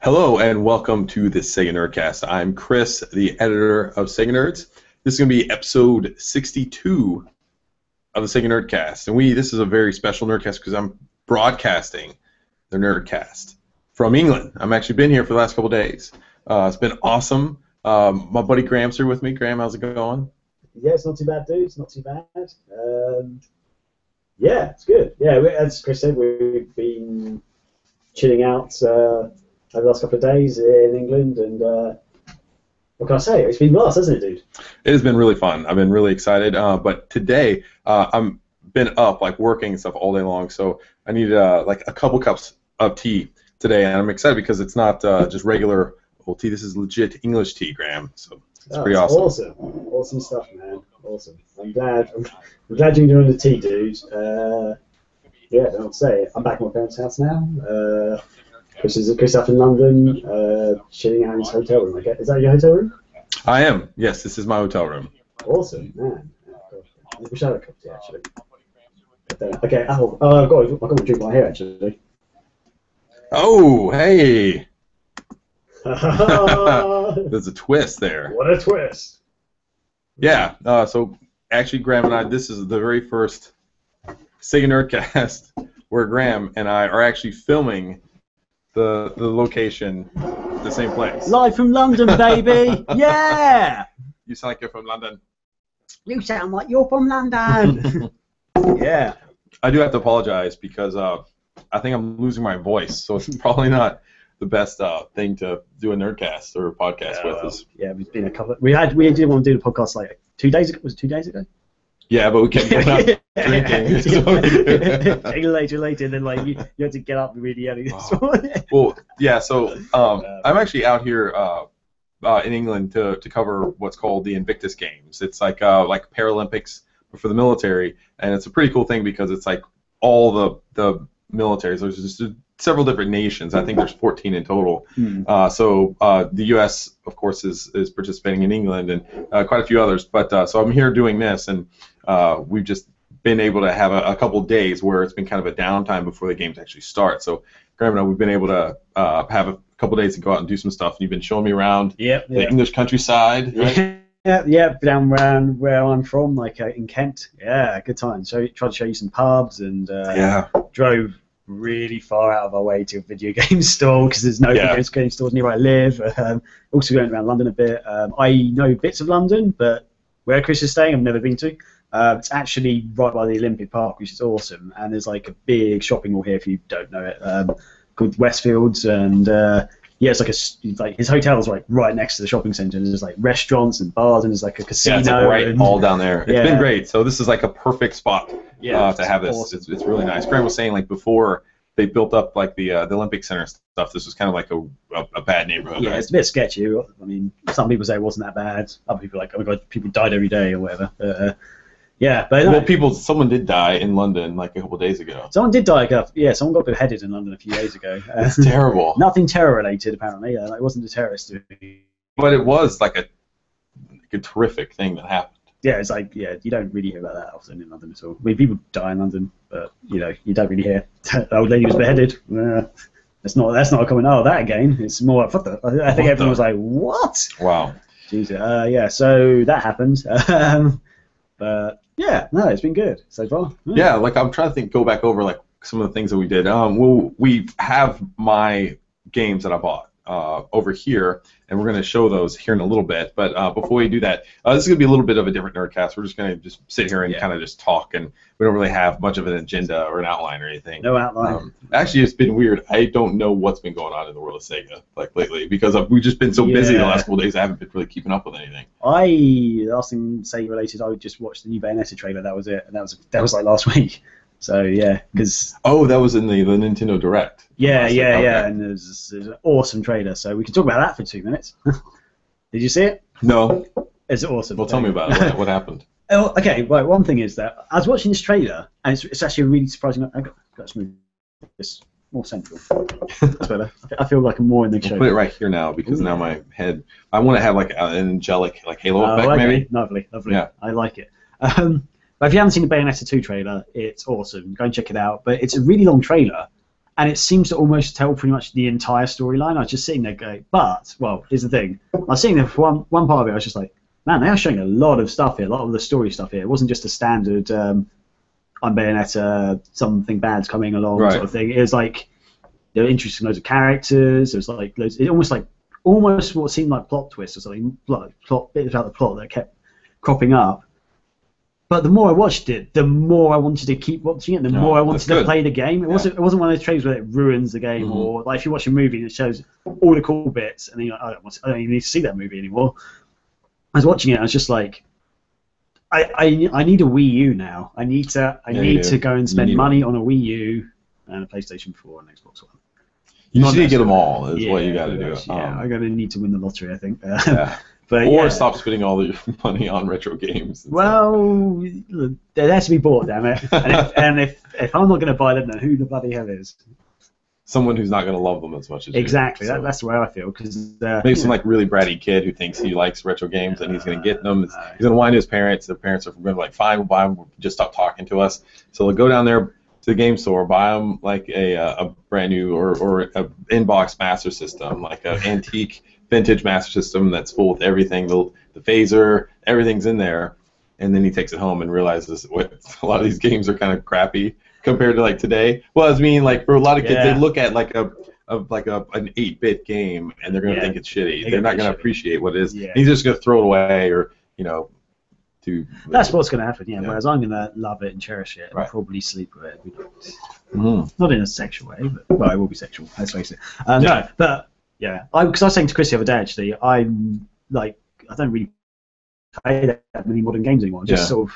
Hello and welcome to the Sega Nerdcast. I'm Chris, the editor of Sega Nerds. This is going to be episode 62 of the Sega Nerdcast. And this is a very special Nerdcast because I'm broadcasting the Nerdcast from England. I've actually been here for the last couple of days. It's been awesome. My buddy Graham's here with me. Graham, how's it going? Yeah, it's not too bad, dude. It's not too bad. Yeah, it's good. Yeah, as Chris said, we've been chilling out over the last couple of days in England, and what can I say? It's been blast, hasn't it, dude? It has been really fun. I've been really excited. But today, I'm been up working and stuff all day long, so I need a couple cups of tea today, and I'm excited because it's not just regular old tea. This is legit English tea, Graham. So it's pretty awesome. Awesome stuff, man. Awesome. I'm glad you're enjoying the tea, dude. Yeah, I don't know what to say. I'm back at my parents' house now. Chris up in London, chilling out in his hotel room. Is that your hotel room? I am. Yes, this is my hotel room. Awesome, man. I wish I had a cup of tea, actually. Okay. I've got my drink right here, actually. Oh, hey. There's a twist there. What a twist. Yeah. So actually, Graham and I, this is the very first Sega Nerdcast where Graham and I are actually filming the location, the same place. Live from London, baby! Yeah! You sound like you're from London. You sound like you're from London! Yeah. I do have to apologize because I think I'm losing my voice, so it's probably not the best thing to do a Nerdcast or a podcast with us. Yeah, we've been a couple. We did want to do the podcast 2 days ago. Was it 2 days ago? Yeah, but we kept going out drinking. Later, and then you had to get up really early this morning. Well, yeah. So I'm actually out here in England to cover what's called the Invictus Games. It's like Paralympics for the military, and it's a pretty cool thing because it's like all the militaries. There's just several different nations. I think there's 14 in total. So the U.S. of course is participating in England and quite a few others. But so I'm here doing this, and we've just been able to have a couple days where it's been kind of a downtime before the games actually start. So Graham and I, we've been able to have a couple days to go out and do some stuff. And you've been showing me around the English countryside, right? Yeah, down around where I'm from, in Kent. Yeah, good time. So tried to show you some pubs and drove really far out of our way to a video game store because there's no video game stores near where I live. Also going around London a bit. I know bits of London, but where Chris is staying, I've never been to. It's actually right by the Olympic Park, which is awesome. And there's a big shopping mall here if you don't know it, called Westfields. And it's his hotel's right next to the shopping centre. And there's restaurants and bars, and there's a casino. Yeah, it's all down there. It's been great. So this is a perfect spot to have this. Awesome. It's really nice. Graham was saying before they built up the Olympic Center stuff, this was kind of a bad neighborhood. Yeah, right? It's a bit sketchy. I mean, some people say it wasn't that bad. Other people are like, oh my god, people died every day or whatever. But someone did die in London a couple days ago. Someone did die. Someone got beheaded in London a few days ago. It's terrible. Nothing terror related, apparently. It wasn't a terrorist. But it was a terrific thing that happened. Yeah, it's you don't really hear about that often in London at all. I mean, people die in London, but you don't really hear. The old lady was beheaded. That's not a comment. Oh, that again. It's more. I think everyone was like, what? Wow. Jesus. So that happened. But yeah, no, it's been good so far. Yeah, I'm trying to go back over some of the things that we did. We have my games that I bought over here, and we're going to show those here in a little bit. But before we do that, this is going to be a little bit of a different Nerdcast. We're just going to sit here and kind of just talk, and we don't really have much of an agenda or an outline or anything. No outline. Actually, it's been weird. I don't know what's been going on in the world of Sega lately because we've just been so busy the last couple of days. I haven't been really keeping up with anything. The last thing Sega related, I just watched the new Bayonetta trailer. That was it, and that was last week. So yeah, because that was in the Nintendo Direct. Yeah, and there's an awesome trailer. So we can talk about that for 2 minutes. Did you see it? No. It's awesome. Well, tell me about it. What happened? Oh, okay. Right. One thing is that I was watching this trailer, and it's actually really surprising. I got to move this more central. That's better. I feel like I'm more in the show. Put it right here now because now my head. I want to have an angelic halo effect, maybe. Lovely. Yeah. I like it. But if you haven't seen the Bayonetta 2 trailer, it's awesome. Go and check it out. But it's a really long trailer, and it seems to almost tell pretty much the entire storyline. I was just sitting there going, here's the thing. I was sitting there for one part of it, I was just like, man, they are showing a lot of stuff here, a lot of the story stuff here. It wasn't just a standard I'm Bayonetta, something bad's coming along sort of thing. It was like, they were introducing loads of characters. It was like almost what seemed like plot twists or something, bits about the plot that kept cropping up. But the more I watched it, the more I wanted to keep watching it, the more I wanted to play the game. It wasn't one of those trailers where it ruins the game, or like if you watch a movie and it shows all the cool bits, and then you're like, I don't even need to see that movie anymore. I was watching it, I was just like, I need a Wii U now. I need to go and spend money on a Wii U and a PlayStation 4 and Xbox One. You just need to get them all. Is what you got to do. I'm gonna need to win the lottery, I think. Or stop spending all your money on retro games. Well, they're there to be bought, damn it. And if I'm not going to buy them, then who the bloody hell is? Someone who's not going to love them as much as exactly. you. That's the way I feel. Cause, maybe some like really bratty kid who thinks he likes retro games and he's going to get them. He's going to whine to his parents. The parents are going to be like, fine, we'll buy them. Just stop talking to us. So they'll go down there to the game store, buy them like a brand new or a in-box Master System, like an antique vintage Master System that's full with everything, the phaser, everything's in there, and then he takes it home and realizes a lot of these games are kind of crappy compared to like today. Well, I mean, like for a lot of kids, they look at like an 8-bit game and they're gonna think it's shitty. They're not gonna appreciate what it is. Yeah. He's just gonna throw it away or That's what's gonna happen. Yeah. Whereas I'm gonna love it and cherish it and probably sleep with it. Not in a sexual way, but it will be sexual. Let's face it. No, but. Yeah, because I was saying to Chris the other day, actually, I don't really play that many modern games anymore. Just sort of,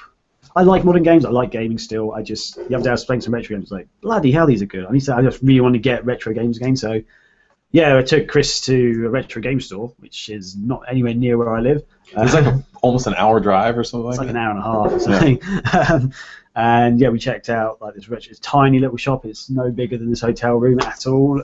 I like modern games. I like gaming still. The other day I was playing some retro games. Like, bloody hell, these are good. I just really want to get retro games again. So, yeah, I took Chris to a retro game store, which is not anywhere near where I live. It's like almost an hour drive or something. It's like an hour and a half or something. And yeah, we checked out like this tiny little shop. It's no bigger than this hotel room at all.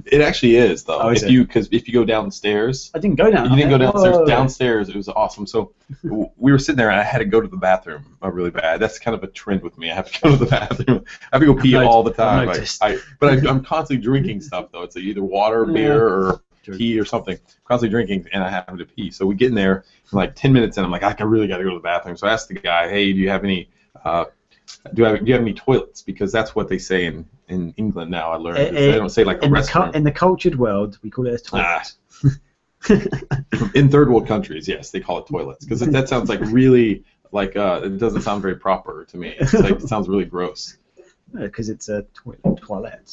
It actually is though. If you go downstairs, I didn't go down. You didn't go downstairs. Whoa. Downstairs, it was awesome. So we were sitting there, and I had to go to the bathroom really bad. That's kind of a trend with me. I have to go to the bathroom. I have to go pee all the time. But I'm constantly drinking stuff though. It's either water, beer, or tea or something. Constantly drinking, and I have to pee. So we get in there, and like 10 minutes in, I'm like, I really got to go to the bathroom. So I asked the guy, hey, do you have any? Do you have any toilets? Because that's what they say in England now. I learned they don't say like a restroom. In the cultured world, we call it a toilet. In third world countries, yes, they call it toilets because that sounds like really like it doesn't sound very proper to me. It's like, it sounds really gross. Because it's a toilette.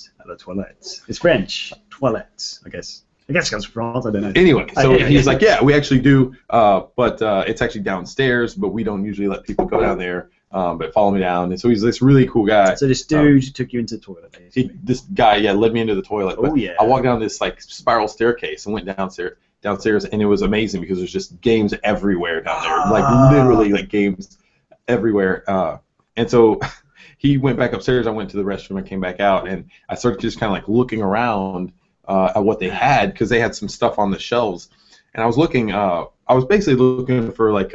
It's French. Toilette, I guess. I guess it comes from France. I don't know. Anyway, so he's like, yeah, we actually do, but it's actually downstairs, but we don't usually let people go down there. But follow me down. And so he's this really cool guy. So this dude took you into the toilet, basically. This guy, led me into the toilet. But I walked down this like spiral staircase and went downstairs, and it was amazing because there's just games everywhere down there, like literally like games everywhere. And so he went back upstairs. I went to the restroom. I came back out, and I started just kind of like looking around at what they had because they had some stuff on the shelves, and I was looking. I was basically looking for like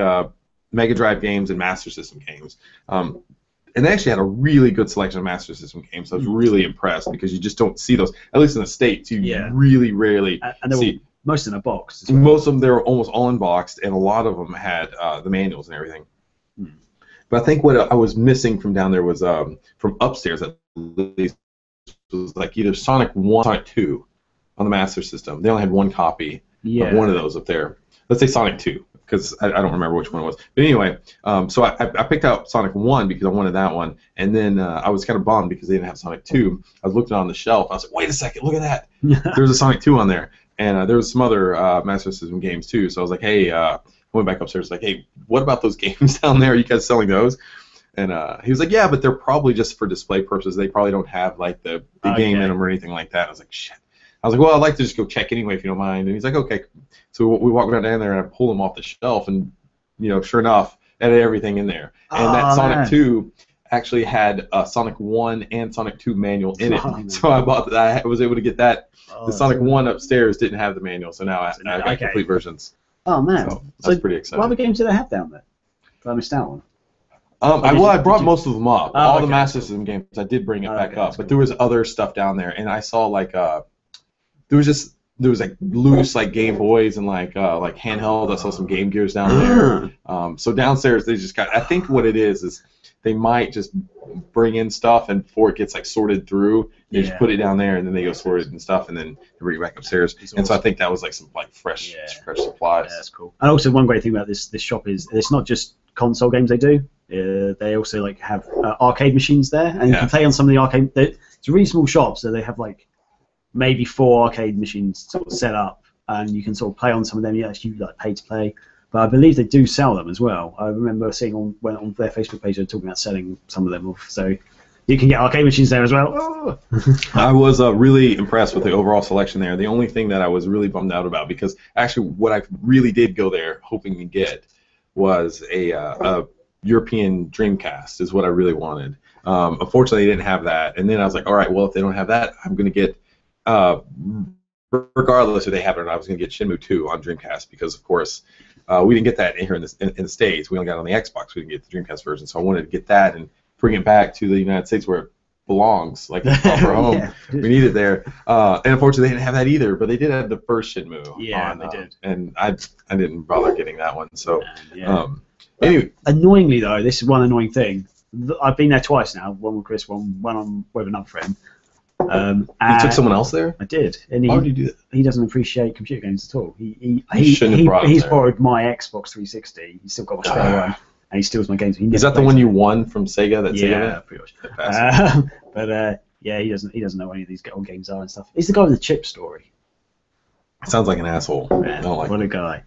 Mega Drive games and Master System games. And they actually had a really good selection of Master System games. So I was really impressed because you just don't see those. At least in the States, you really rarely see. Most in a box. Most of them, they were almost all unboxed, and a lot of them had the manuals and everything. But I think what I was missing from down there was from upstairs at least was like either Sonic 1 or Sonic 2 on the Master System. They only had one copy of one of those up there. Let's say Sonic 2. Because I don't remember which one it was. But anyway, so I picked out Sonic 1 because I wanted that one. And then I was kind of bummed because they didn't have Sonic 2. I was looking on the shelf. I was like, wait a second, look at that. There's a Sonic 2 on there. And there was some other Master System games too. So I was like, hey, I went back upstairs. Like, hey, what about those games down there? Are you guys selling those? And he was like, yeah, but they're probably just for display purposes. They probably don't have like the game in them or anything like that. I was like, shit. I was like, well, I'd like to just go check anyway if you don't mind. And he's like, okay. So we walked down there and I pulled them off the shelf, and sure enough, it had everything in there. And that Sonic 2 actually had Sonic 1 and Sonic 2 manual in it. So I was able to get that. The Sonic 1 upstairs didn't have the manual, so now I got complete versions. Oh man, so that's pretty exciting. What other games do they have down there? I missed out one. I brought most of them up. All the Master System games I did bring it back up, but there was other stuff down there, and I saw like there was like loose like Game Boys and like handheld. I saw some Game Gears down there. So downstairs they just got. I think what it is they might just bring in stuff, and before it gets like sorted through, they just put it down there, and then they go sort it and stuff, and then they bring it back upstairs. And so I think that was like some like fresh supplies. Yeah, that's cool. And also one great thing about this shop is it's not just console games they do. They also like have arcade machines there, and you can play on some of the arcade. It's a really small shop, so they have like maybe 4 arcade machines sort of set up, and you can sort of play on some of them. You actually like pay to play. But I believe they do sell them as well. I remember seeing on their Facebook page they're talking about selling some of them off. So you can get arcade machines there as well. Oh. I was really impressed with the overall selection there. The only thing that I was really bummed out about, because actually what I really did go there hoping to get was a European Dreamcast is what I really wanted. Unfortunately, they didn't have that. And then I was like, all right, well, if they don't have that, I'm going to get, regardless if they have it or not, I was going to get Shenmue 2 on Dreamcast because, of course, we didn't get that here in the States. We only got it on the Xbox. We didn't get the Dreamcast version. So I wanted to get that and bring it back to the United States where it belongs, like the proper home. We need it there. And unfortunately, they didn't have that either, but they did have the first Shenmue. Yeah, they did. And I didn't bother getting that one. So anyway. Annoyingly, though, this is one annoying thing. I've been there twice now, one with Chris, one with another friend. You took someone else there? I did. And Why would you do that? He doesn't appreciate computer games at all. He's borrowed my Xbox 360. He's still got my spare one, and he steals my games. Is that the one you won from Sega? Yeah, pretty much. But he doesn't know what any of these old games are and stuff. He's the guy with the chip story. Sounds like an asshole. Man, what a guy.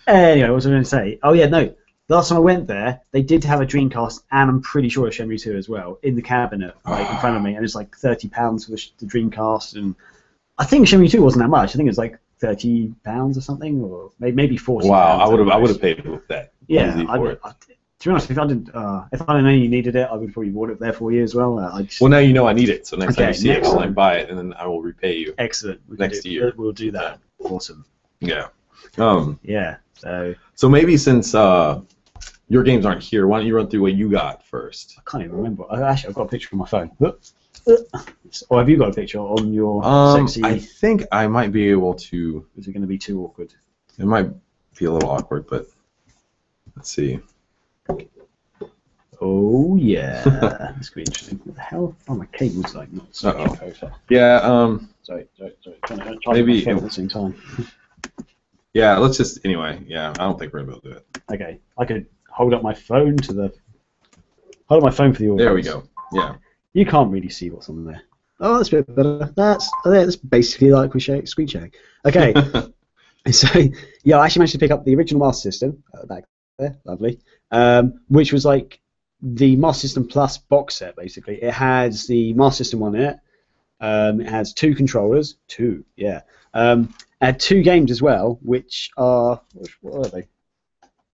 Anyway, what was I going to say? Oh yeah, no. Last time I went there, they did have a Dreamcast, and I'm pretty sure a Shenmue 2 as well, in the cabinet, like in front of me, and it's like £30 for the Dreamcast, and I think Shenmue 2 wasn't that much. I think it was like £30 or something, or maybe 40. Wow, I would have paid with that. Yeah, to be honest, if I didn't know you needed it, I would probably bought it there for you as well. Well, now you know I need it, so next time you see it, I'll buy it, and then I will repay you. Excellent. Next year. We'll do that. Yeah. Awesome. Yeah. So maybe since your games aren't here, why don't you run through what you got first? I can't even remember. I've got a picture on my phone. Or have you got a picture on your sexy... I think I might be able to... Is it going to be too awkward? It might be a little awkward, but let's see. Oh, yeah. This could be interesting. What the hell? Oh, my cable's like not switching photo. Yeah, Sorry. Trying maybe to at the same time. Yeah, let's just... Anyway, yeah, I don't think we're going to be able to do it. Okay, I could hold up my phone to the... Hold up my phone for the audience. There we go. Yeah. You can't really see what's on there. Oh, that's a bit better. That's basically like we screen sharing. Okay. So, yeah, I actually managed to pick up the original Master System back there. Lovely. Which was like the Master System Plus box set, basically. It has the Master System one in it. It has 2 controllers. 2, yeah. It had 2 games as well, which are... What are they?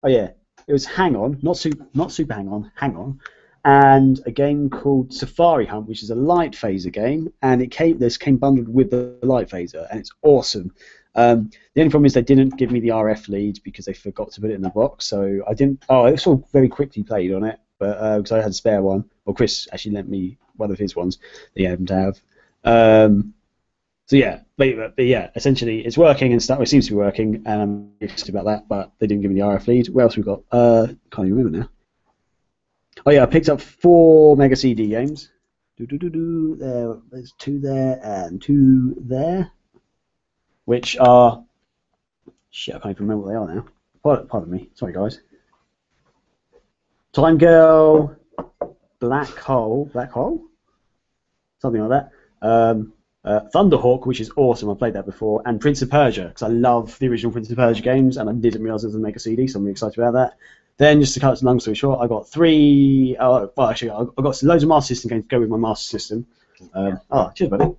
Oh, yeah. It was Hang On, not Super Hang On, Hang On, and a game called Safari Hunt, which is a light phaser game, and this came bundled with the light phaser, and it's awesome. The only problem is they didn't give me the RF lead because they forgot to put it in the box, so I didn't. Oh, it was all very quickly played on it, but because I had a spare one, or Chris actually lent me one of his ones that he happened to have. So yeah, but yeah, essentially it's working and stuff. It seems to be working, and I'm interested about that. But they didn't give me the RF lead. What else we got? Can't even remember now. Oh yeah, I picked up 4 Mega CD games. There's 2 there and 2 there, which are shit. I can't even remember what they are now. Pardon me. Sorry guys. Time Girl, Black Hole, something like that. Thunderhawk, which is awesome. I played that before, and Prince of Persia, because I love the original Prince of Persia games, and I didn't realize it was a Mega CD, so I'm really excited about that. Then, just to cut a long story short, I got 3. Well, actually, I got loads of Master System games to go with my Master System. Cheers, buddy.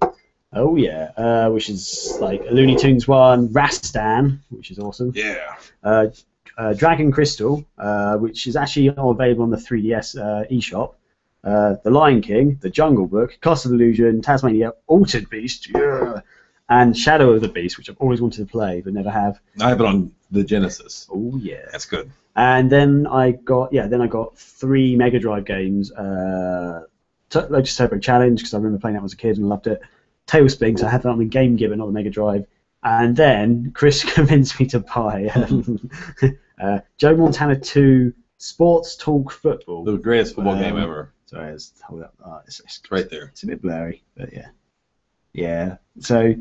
Oh yeah, which is like a Looney Tunes one, Rastan, which is awesome. Yeah. Dragon Crystal, which is actually available on the 3DS eShop. The Lion King, The Jungle Book, Cost of Illusion, Tasmania, Altered Beast, yeah, and Shadow of the Beast, which I've always wanted to play but never have. I have it on the Genesis. Oh yeah, that's good. And then I got 3 Mega Drive games. Lotus Turbo Challenge, because I remember playing that when I was a kid and loved it. Tailspin, because I had that on the Game Gear, but not the Mega Drive. And then Chris convinced me to buy Joe Montana 2 Sports Talk Football. The greatest football game ever. Sorry, let's hold up. It's right there. It's a bit blurry, but yeah. Yeah. So,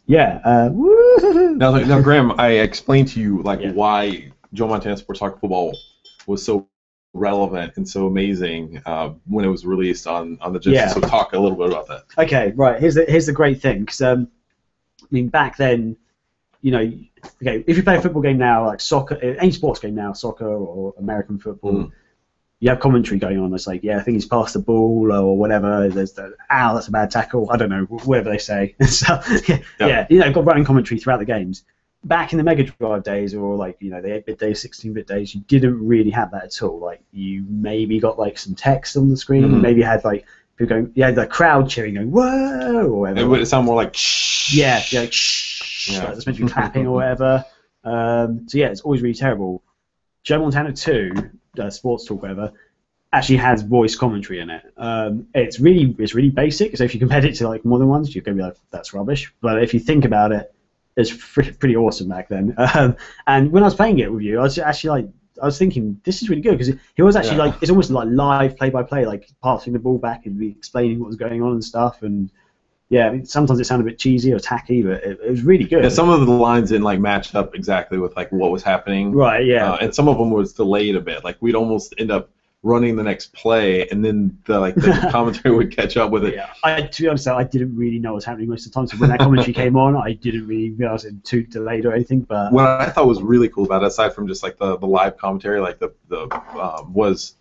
yeah. Now, Graham, I explained to you why Joe Montana Sports Talk Football was so relevant and so amazing when it was released on the Genesis. Yeah. So talk a little bit about that. Okay, right. Here's the great thing, because I mean, back then, okay, if you play a football game now, like soccer, any sports game now, soccer or American football, you have commentary going on. It's like, I think he's passed the ball or whatever. There's that's a bad tackle. I don't know, whatever they say. So, you've got running commentary throughout the games. Back in the Mega Drive days, or the 8-bit days, 16-bit days, you didn't really have that at all. Like, you maybe got some text on the screen. You maybe had people going, the crowd cheering, going whoa, or whatever. It would sound more like shh. Yeah, shh. Yeah. It's meant to be clapping or whatever. It's always really terrible. Joe Montana 2, Sports Talk, whatever, actually has voice commentary in it. It's really basic. So if you compare it to modern ones, you're gonna be like, that's rubbish. But if you think about it, it's pretty awesome back then. And when I was playing it with you, I was actually I was thinking, this is really good, because he was actually it's almost like live play-by-play, passing the ball back and explaining what was going on and stuff. And I mean, sometimes it sounded a bit cheesy or tacky, but it was really good. Yeah, some of the lines didn't match up exactly with what was happening. Right. Yeah. And some of them was delayed a bit. We'd almost end up running the next play, and then the commentary would catch up with it. Yeah, to be honest, I didn't really know what was happening most of the time. So when that commentary came on, I didn't really realize it was too delayed or anything. But what I thought was really cool about it, aside from just the live commentary, was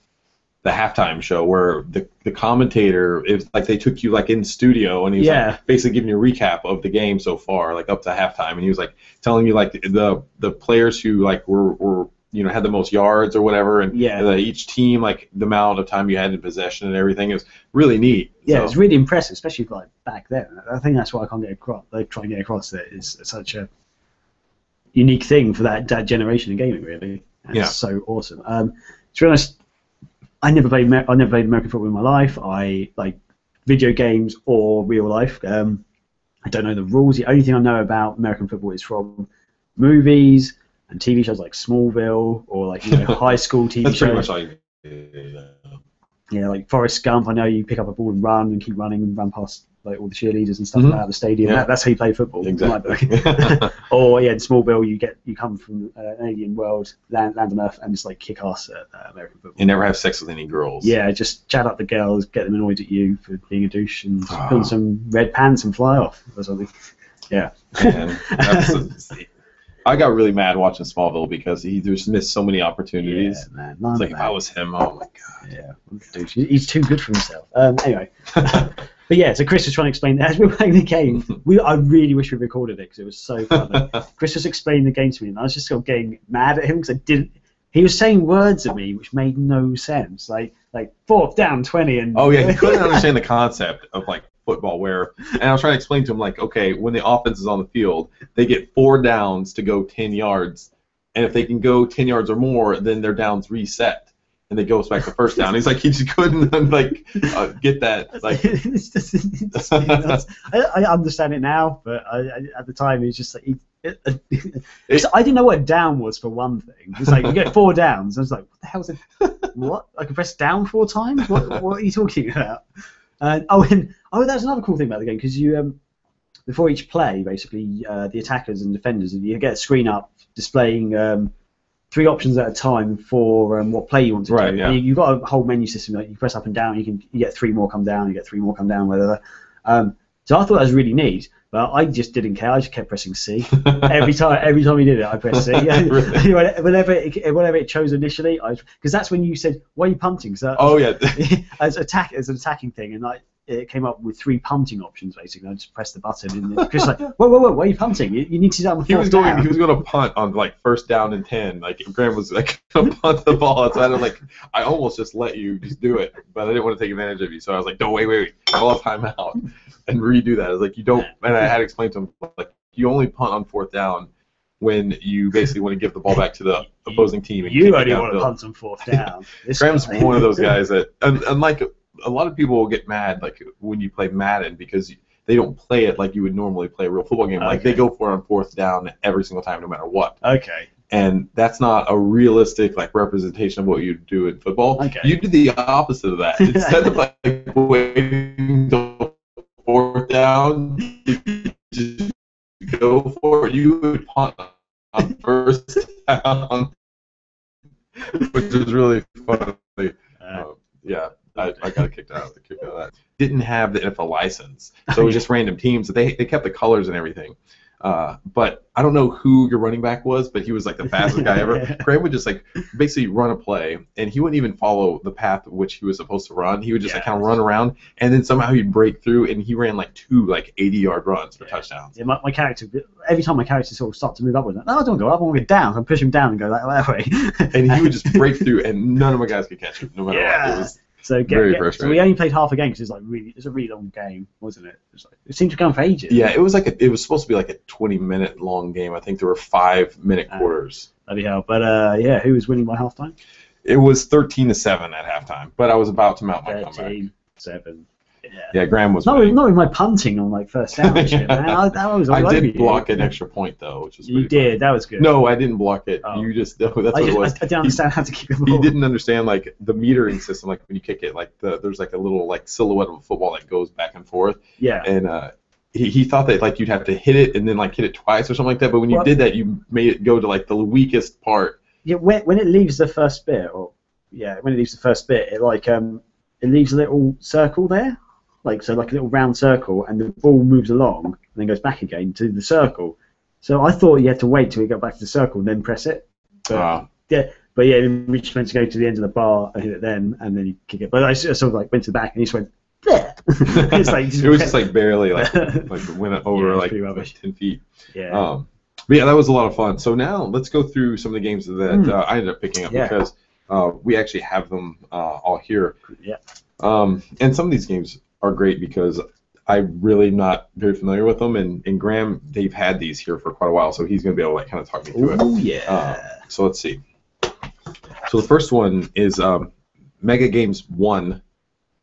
the halftime show, where the commentator, is they took you in studio, and he was basically giving you a recap of the game so far, up to halftime, and he was telling you the players who were had the most yards or whatever, and each team, the amount of time you had in possession and everything. It was really neat. Yeah, it's really impressive, especially back then. I think that's what I can't get across. Try and get across that it's such a unique thing for that generation of gaming, really. And it's so awesome. To be honest, I never played American football in my life. I like video games or real life. I don't know the rules. The only thing I know about American football is from movies and TV shows like Smallville, or high school TV That's shows. Pretty much Yeah, like Forrest Gump. I know you pick up a ball and run and keep running and run past all the cheerleaders and stuff out of the stadium. Yeah. That's how you play football. Exactly. Or in Smallville, you come from an alien world, land on Earth, and just kick ass at American football. You never have sex with any girls. Yeah, just chat up the girls, get them annoyed at you for being a douche, and put on some red pants and fly off or something. Yeah. Man, I got really mad watching Smallville because he just missed so many opportunities. Yeah, man. It's if I was him, oh my god. Yeah, dude, he's too good for himself. Anyway, but so Chris was trying to explain as we were playing the game. I really wish we recorded it because it was so fun. Chris was explaining the game to me, and I was just getting mad at him because I didn't. He was saying words at me which made no sense, like 4th down 20, and he couldn't understand the concept of football, and I was trying to explain to him okay, when the offense is on the field, they get 4 downs to go 10 yards, and if they can go 10 yards or more, then their downs reset, and they goes back to first down. He's he just couldn't get that. I understand it now, but at the time he was just I didn't know what a down was for one thing. It's you get 4 downs. I was what the hell is it? What? I can press down 4 times? What are you talking about? That's another cool thing about the game, because you before each play, basically, the attackers and defenders, you get a screen up displaying 3 options at a time for what play you want to do. Right, yeah. You've got a whole menu system. You press up and down, you get 3 more come down, you get 3 more come down, whatever. So I thought that was really neat, but I just didn't care. I just kept pressing C every time he did it. I pressed C. Really? whenever it chose initially, because that's when you said, "Why are you punting?" So as an attacking thing, and it came up with 3 punting options basically. I just pressed the button, and Chris whoa, why are you punting? You need to do that on the 4th down. He was going to punt on 1st down and 10. Graham was going to punt the ball outside. I almost just let you just do it, but I didn't want to take advantage of you. So I was no, wait, call a timeout and redo that. I was you don't, and I had to explain to him you only punt on 4th down when you basically want to give the ball back to the opposing team. And you only want to punt on fourth down. Graham's one of those guys that, unlike a lot of people will get mad like when you play Madden because they don't play it like you would normally play a real football game. Like they go for it on fourth down every single time, no matter what. Okay. And that's not a realistic like representation of what you do in football. Okay. You do the opposite of that. Instead of like waiting until fourth down, you just go for it. You would punt on first down, which is really funny. Yeah, I got kicked out of that. Didn't have the NFL license, so it was just random teams. They kept the colors and everything. But I don't know who your running back was, but he was like the fastest guy ever. Graham would just like basically run a play, and he wouldn't even follow the path which he was supposed to run. He would just like kind of run around, and then somehow he'd break through, and he ran like 2 like 80-yard runs for touchdowns. Yeah, my character, every time my character sort of start to move upwards, no, I don't go up, I want to go down. I push him down and go that way. And he would just break through, and none of my guys could catch him, no matter what. It was very frustrating. So we only played half a game because it was a really long game, wasn't it? It seemed to go on for ages. Yeah, it was supposed to be like a 20-minute long game. I think there were 5-minute quarters. Bloody hell! But who was winning by halftime? It was 13-7 at halftime, but I was about to mount my comeback. 13-7. Yeah, Graham was not with my punting on like first down and shit, man. I did block an extra point though, which was you did. Funny. That was good. No, I didn't block it. You just that's what it was. I didn't understand how to keep the ball. He didn't understand like the metering system. Like when you kick it, like there's like a little like silhouette of a football that goes back and forth. Yeah. And he thought that like you'd have to hit it and then like hit it twice or something like that. But when you did that, you made it go to like the weakest part. Yeah. When it leaves the first bit, it like it leaves a little circle there. Like a little round circle, and the ball moves along and then goes back again to the circle. So I thought you had to wait till it got back to the circle and then press it. But we just went to go to the end of the bar and hit it then, and then you kick it. But I sort of like went to the back and he just went there. It's like, it was just like barely like went over like 10 feet. Yeah. But yeah, that was a lot of fun. So now let's go through some of the games that I ended up picking up because we actually have them all here. Yeah. And some of these games are great because I'm really not very familiar with them, and Graham, they've had these here for quite a while, so he's going to be able to like kind of talk me through it. Oh yeah. So let's see. So the first one is Mega Games 1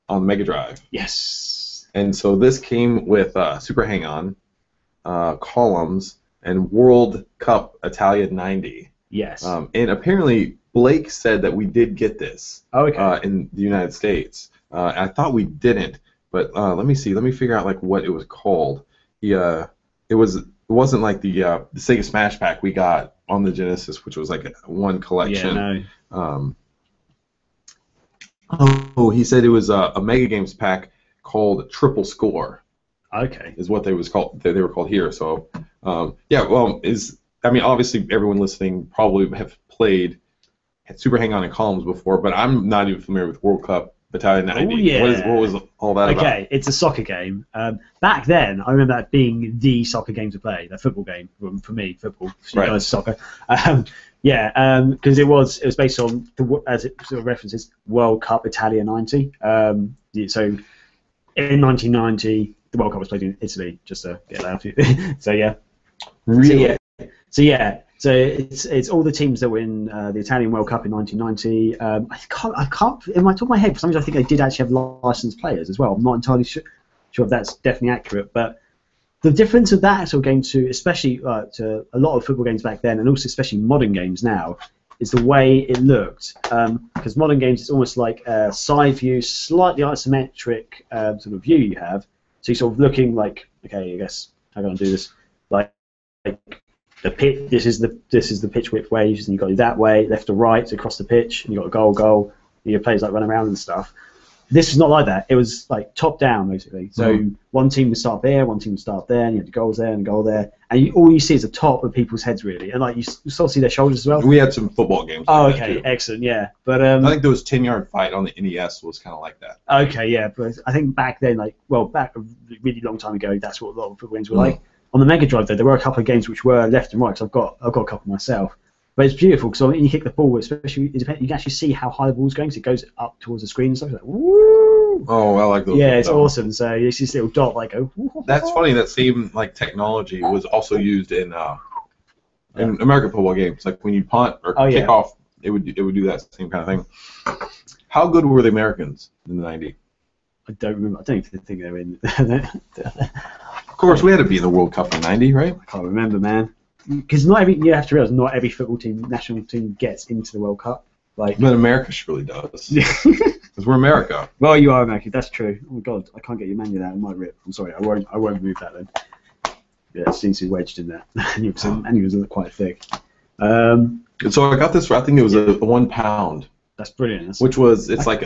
on Mega Drive. Yes. And so this came with Super Hang-On, Columns, and World Cup Italia 90. Yes. And apparently Blake said that we did get this in the United States. I thought we didn't. But let me see. Let me figure out like what it was called. It wasn't like the Sega Smash Pack we got on the Genesis, which was like one collection. Yeah, no. He said it was a Mega Games pack called Triple Score. Okay. Is what they was called. They were called here. So obviously everyone listening probably have played Super Hang-On and Columns before, but I'm not even familiar with World Cup Italia 90. Oh, yeah. What was all that about? Okay, it's a soccer game. Back then, I remember that being the soccer game to play, the football game for me, football, soccer. Because it was based on, as it sort of references, World Cup Italia 90. So in 1990, the World Cup was played in Italy, just to get that out. So yeah. Really? So it's all the teams that were in the Italian World Cup in 1990. I can't in my top of my head, for some reason I think they did actually have licensed players as well. I'm not entirely sure if that's definitely accurate, but the difference of that sort of game to especially to a lot of football games back then, and also especially modern games now, is the way it looked. Because modern games, it's almost like a side view, slightly isometric sort of view you have. So you're sort of looking like, okay, I guess how can I do this? Like the pitch. This is the pitch width waves, and you got it that way, left to right, across the pitch, and you got a goal. And your players like run around and stuff. This was not like that. It was like top down basically. So one team would start there, one team would start there, and you had the goals there and a goal there, and all you see is the top of people's heads really, and like you sort of see their shoulders as well. We had some football games. Oh, okay, excellent, yeah. But I think there was 10-yard fight on the NES was kind of like that. Okay, yeah, but I think back then, back a really long time ago, that's what a lot of football games were like. On the Mega Drive, though, there were a couple of games which were left and right. Cause I've got a couple myself. But it's beautiful because when you kick the ball, especially you can actually see how high the ball's going. So it goes up towards the screen and stuff. It's like, woo! Oh, I like those. Yeah, it's awesome. So you see this little dot like go. That's funny. That same like technology was also used in in American football games, like when you punt or kick off, it would do that same kind of thing. How good were the Americans in the '90s? I don't remember. I don't even think they were in. Of course, we had to be in the World Cup in '90, right? I can't remember, man. Because you have to realize not every football team, national team, gets into the World Cup. Like, but America surely does. Because we're America. Well, you are America. That's true. Oh my God, I can't get your manual out. It might rip. I'm sorry. I won't move that then. Yeah, it seems to be wedged in there. And he was quite thick. So I got this. I think it was a 1 pound. That's brilliant. It's like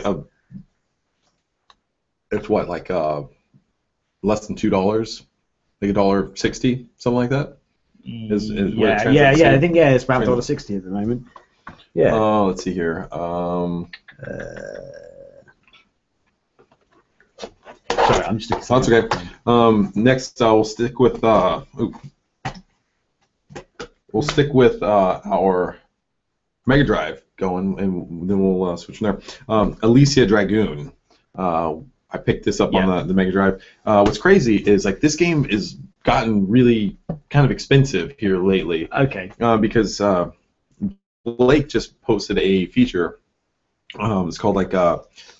it's what, like less than $2, like $1.60, something like that. I think it's about $1.60 at the moment. Yeah. Let's see here. Sorry, I'm just. That's okay. Next, we'll stick with our Mega Drive going, and then we'll switch from there. Alicia Dragoon. I picked this up on the Mega Drive. What's crazy is like this game is gotten really kind of expensive here lately. Okay. Because Blake just posted a feature. It's called like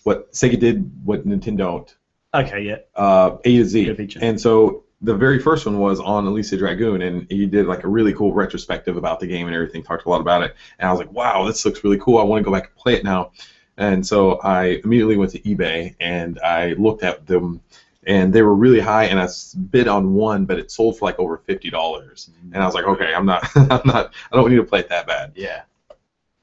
what Sega did, what Nintendo don't. Okay, yeah. A to Z. And so the very first one was on Alicia Dragoon, and he did like a really cool retrospective about the game and everything, talked a lot about it. And I was like, wow, this looks really cool. I want to go back and play it now. And so I immediately went to eBay and I looked at them, and they were really high. And I bid on one, but it sold for like over $50. And I was like, okay, I don't need to play it that bad. Yeah.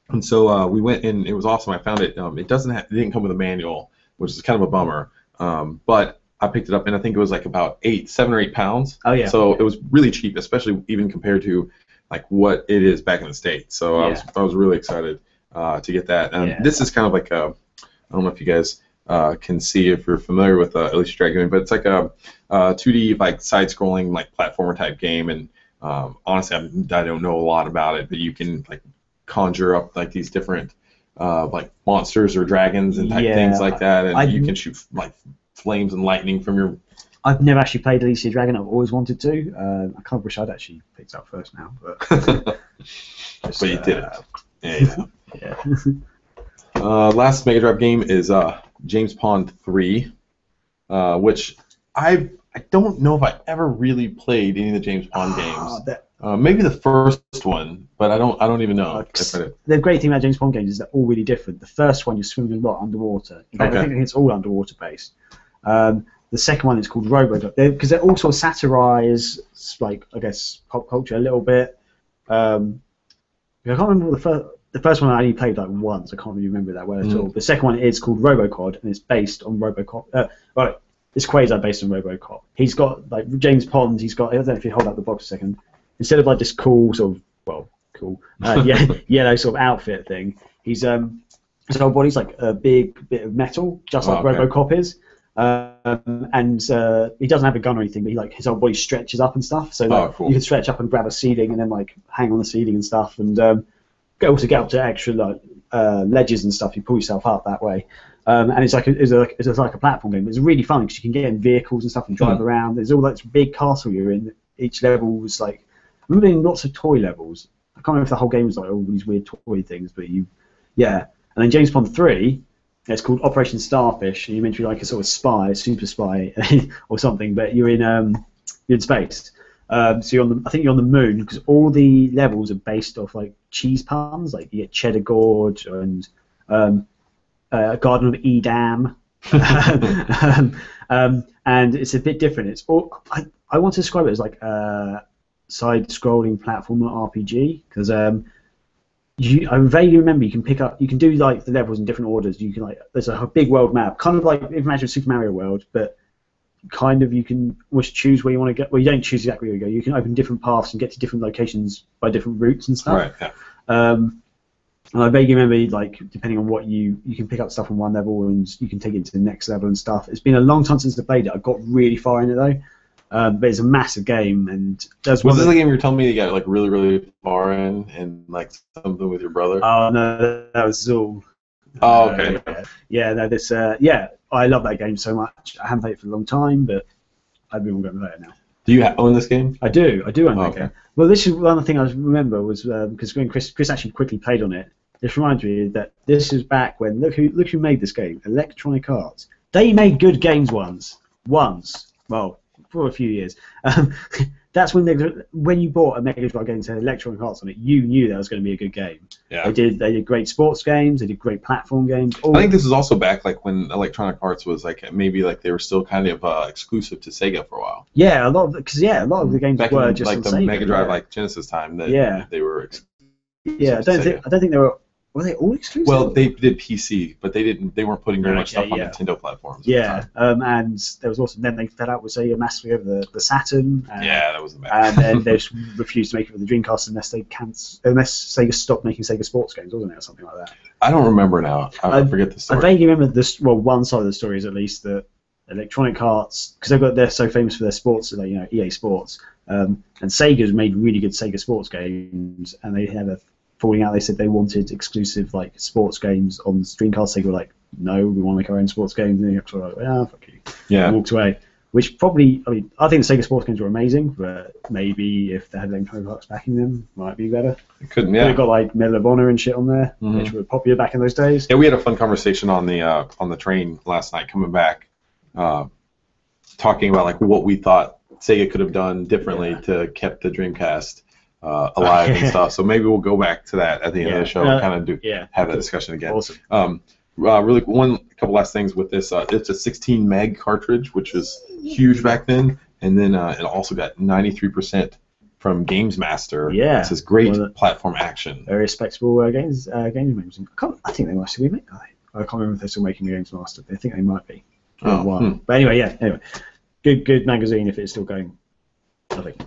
And so we went, and it was awesome. I found it. It didn't come with a manual, which is kind of a bummer. But I picked it up, and I think it was like about 7 or 8 pounds. Oh yeah. So it was really cheap, especially even compared to like what it is back in the States. So I was really excited to get that. And this is kind of like I don't know if you guys can see if you're familiar with Alicia Dragoon, but it's like a 2D like side-scrolling like platformer type game. And honestly, I don't know a lot about it, but you can like conjure up like these different like monsters or dragons and type things like that, and you can shoot like flames and lightning from your. I've never actually played Alicia Dragon. I've always wanted to. I kind of wish I'd actually picked it up first now, but. But you did it. Yeah. Last Mega Drive game is James Pond 3, which I don't know if I ever really played any of the James Pond games. Maybe the first one, but I don't even know. The great thing about James Bond games is they're all really different. The first one, you're swimming a lot underwater. In fact, I think it's all underwater based. The second one is called Robocop, because they also satirize, like, I guess, pop culture a little bit. I can't remember the first one I only played like once. I can't really remember that well at all. The second one is called Robocod, and it's based on Robocop. It's Quasar based on Robocop. He's got like James Pond. He's got. I don't know if you hold up the box a second. Instead of like this cool sort of yellow sort of outfit thing, his whole body's like a big bit of metal, just like Robocop is. And he doesn't have a gun or anything, but his whole body stretches up and stuff. So you can stretch up and grab a ceiling and then like hang on the ceiling and stuff, and also get up to extra like ledges and stuff. You pull yourself up that way. And it's like a platform game. It's really fun because you can get in vehicles and stuff and drive around. There's all that big castle you're in. Each level was like. I remember doing lots of toy levels. I can't remember if the whole game was like all these weird toy things, but And then James Bond 3, it's called Operation Starfish, and you're meant to be like a sort of spy, a super spy, or something, but you're in space. So I think you're on the moon, because all the levels are based off like cheese puns, like you get Cheddar Gorge and Garden of Edam, and it's a bit different. It's all I want to describe it as like. Side-scrolling platformer RPG, because I vaguely remember you can do like the levels in different orders. You can there's a big world map, kind of like imagine Super Mario World, but kind of you can almost choose where you want to go. Well, you don't choose exactly where you go. You can open different paths and get to different locations by different routes and stuff. Right. Yeah. And I vaguely remember like depending on what you can pick up stuff on one level and you can take it to the next level and stuff. It's been a long time since I played it. I got really far in it though. But it's a massive game, and was this the game you were telling me you got like really, really far in, and like something with your brother? Oh no, that was all. Oh okay. I love that game so much. I haven't played it for a long time, but I've been going to play it now. Do you own this game? I do own that game. Well, this is one thing I remember was because when Chris actually quickly played on it. This reminds me that this is back when look who made this game, Electronic Arts. They made good games once. Well, for a few years. That's when you bought a Mega Drive game to Electronic Arts on it, you knew that was going to be a good game. Yeah. They did great sports games. They did great platform games. I think this is also back like when Electronic Arts was like maybe like they were still kind of exclusive to Sega for a while. Yeah, a lot of the games back were in, just like on the Sega, Mega Drive like Genesis time. They were. Yeah, I don't think they were. Were they all exclusive? Well, they did PC, but they weren't putting very much stuff on Nintendo platforms. Yeah, and there was also then they fell out with Sega massively over the Saturn. That was the bad. And then they just refused to make it for the Dreamcast unless Sega stopped making Sega sports games, wasn't it, or something like that? I don't remember now. I forget the story. I vaguely remember this. Well, one side of the story is at least that Electronic Arts, because they're so famous for their sports, like, EA Sports, and Sega's made really good Sega sports games, and they had a falling out. They said they wanted exclusive like sports games on Dreamcast. Sega were like, no, we want to make our own sports games. And they were like, fuck you. Yeah. And walked away. Which probably, I think the Sega sports games were amazing, but maybe if they had Electronic Arts backing them, might be better. It couldn't, yeah. They've got like Medal of Honor and shit on there, which were popular back in those days. Yeah, we had a fun conversation on the train last night coming back, talking about like what we thought Sega could have done differently to keep the Dreamcast alive and stuff. So maybe we'll go back to that at the end of the show and kind of have that discussion again. Awesome. Really, couple last things with this. It's a 16 meg cartridge, which was huge back then, and then it also got 93% from Games Master. Yeah, it says great platform action. Very respectable games magazine. I think they might still be making. I can't remember if they're still making the Games Master. I think they might be. But anyway, good magazine if it's still going. I think.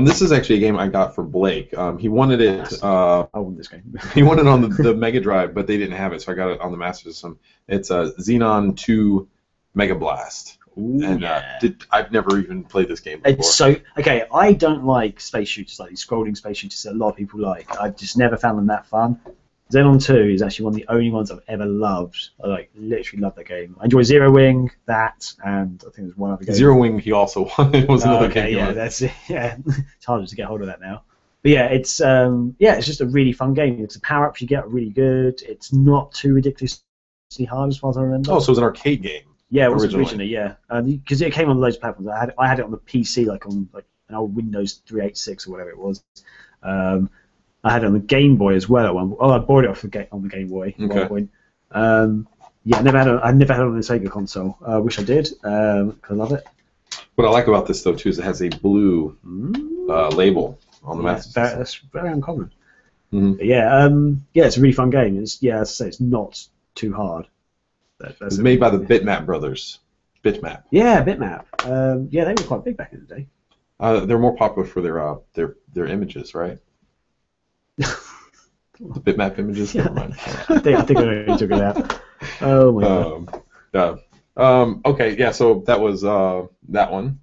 This is actually a game I got for Blake. He wanted it. I want this game. He wanted it on the Mega Drive, but they didn't have it, so I got it on the Master System. It's a Xenon 2 Mega Blast. Ooh, and I've never even played this game before. It's so okay. I don't like space shooters, like these scrolling space shooters that a lot of people like. I've just never found them that fun. Xenon 2 is actually one of the only ones I've ever loved. I literally love that game. I enjoy Zero Wing, and I think there's one other game. Zero Wing, he also won. It was another game. Yeah, that's it. Yeah, it's harder to get hold of that now. But yeah, it's just a really fun game. It's the power-ups you get are really good. It's not too ridiculously hard as far as I remember. Oh, so it was an arcade game. Yeah, it was originally. Yeah, because it came on loads of platforms. I had it on the PC, like on an old Windows 386 or whatever it was. I had it on the Game Boy as well at one point. Oh, I bought it on the Game Boy at one point. I never had it on the Sega console. I wish I did, because I love it. What I like about this, though, too, is it has a blue label on the Master System. That's very uncommon. Mm-hmm. It's a really fun game. As I say, it's not too hard. It's made by the Bitmap brothers. Bitmap. Yeah, Bitmap. They were quite big back in the day. They're more popular for their images, right? The bitmap images. Yeah. Never mind. I think I already took it out. Oh my god. Okay, yeah. So that was that one.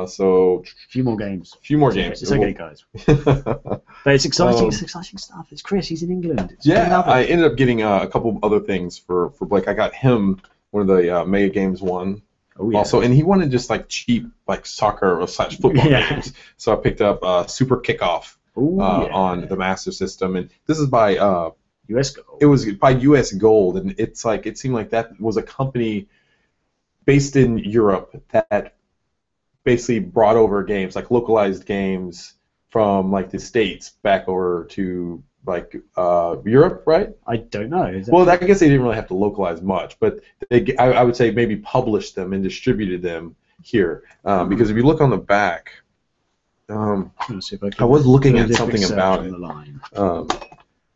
So a few more games. It's okay, guys. But it's exciting. It's exciting stuff. It's Chris. He's in England. I ended up getting a couple other things for Blake. I got him one of the Mega Games one. Oh, yeah. Also, and he wanted just like cheap like soccer / football games. So I picked up Super Kickoff. On the Master System, and this is by US Gold. It was by US Gold, and it's like it seemed like that was a company based in Europe that basically brought over games, like localized games from like the States back over to like Europe, right? I don't know. I guess they didn't really have to localize much, but I would say maybe published them and distributed them here, because if you look on the back. I was looking at something about it,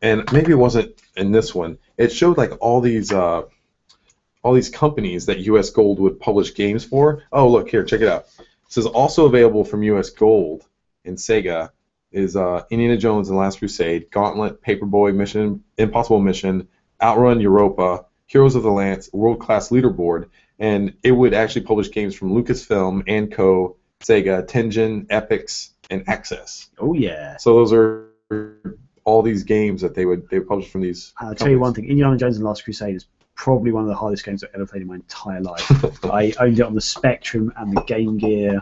and maybe it wasn't in this one. It showed like all these companies that US Gold would publish games for. Oh, look here, check it out. It says also available from US Gold and Sega is Indiana Jones and the Last Crusade, Gauntlet, Paperboy Mission, Impossible Mission, Outrun Europa, Heroes of the Lance, World Class Leaderboard, and it would actually publish games from Lucasfilm, Anco, Sega, Tengen, Epix, and Access. Oh yeah. So those are all these games that they would publish from these. I'll tell you one thing: Indiana Jones and the Last Crusade is probably one of the hardest games I've ever played in my entire life. I owned it on the Spectrum and the Game Gear.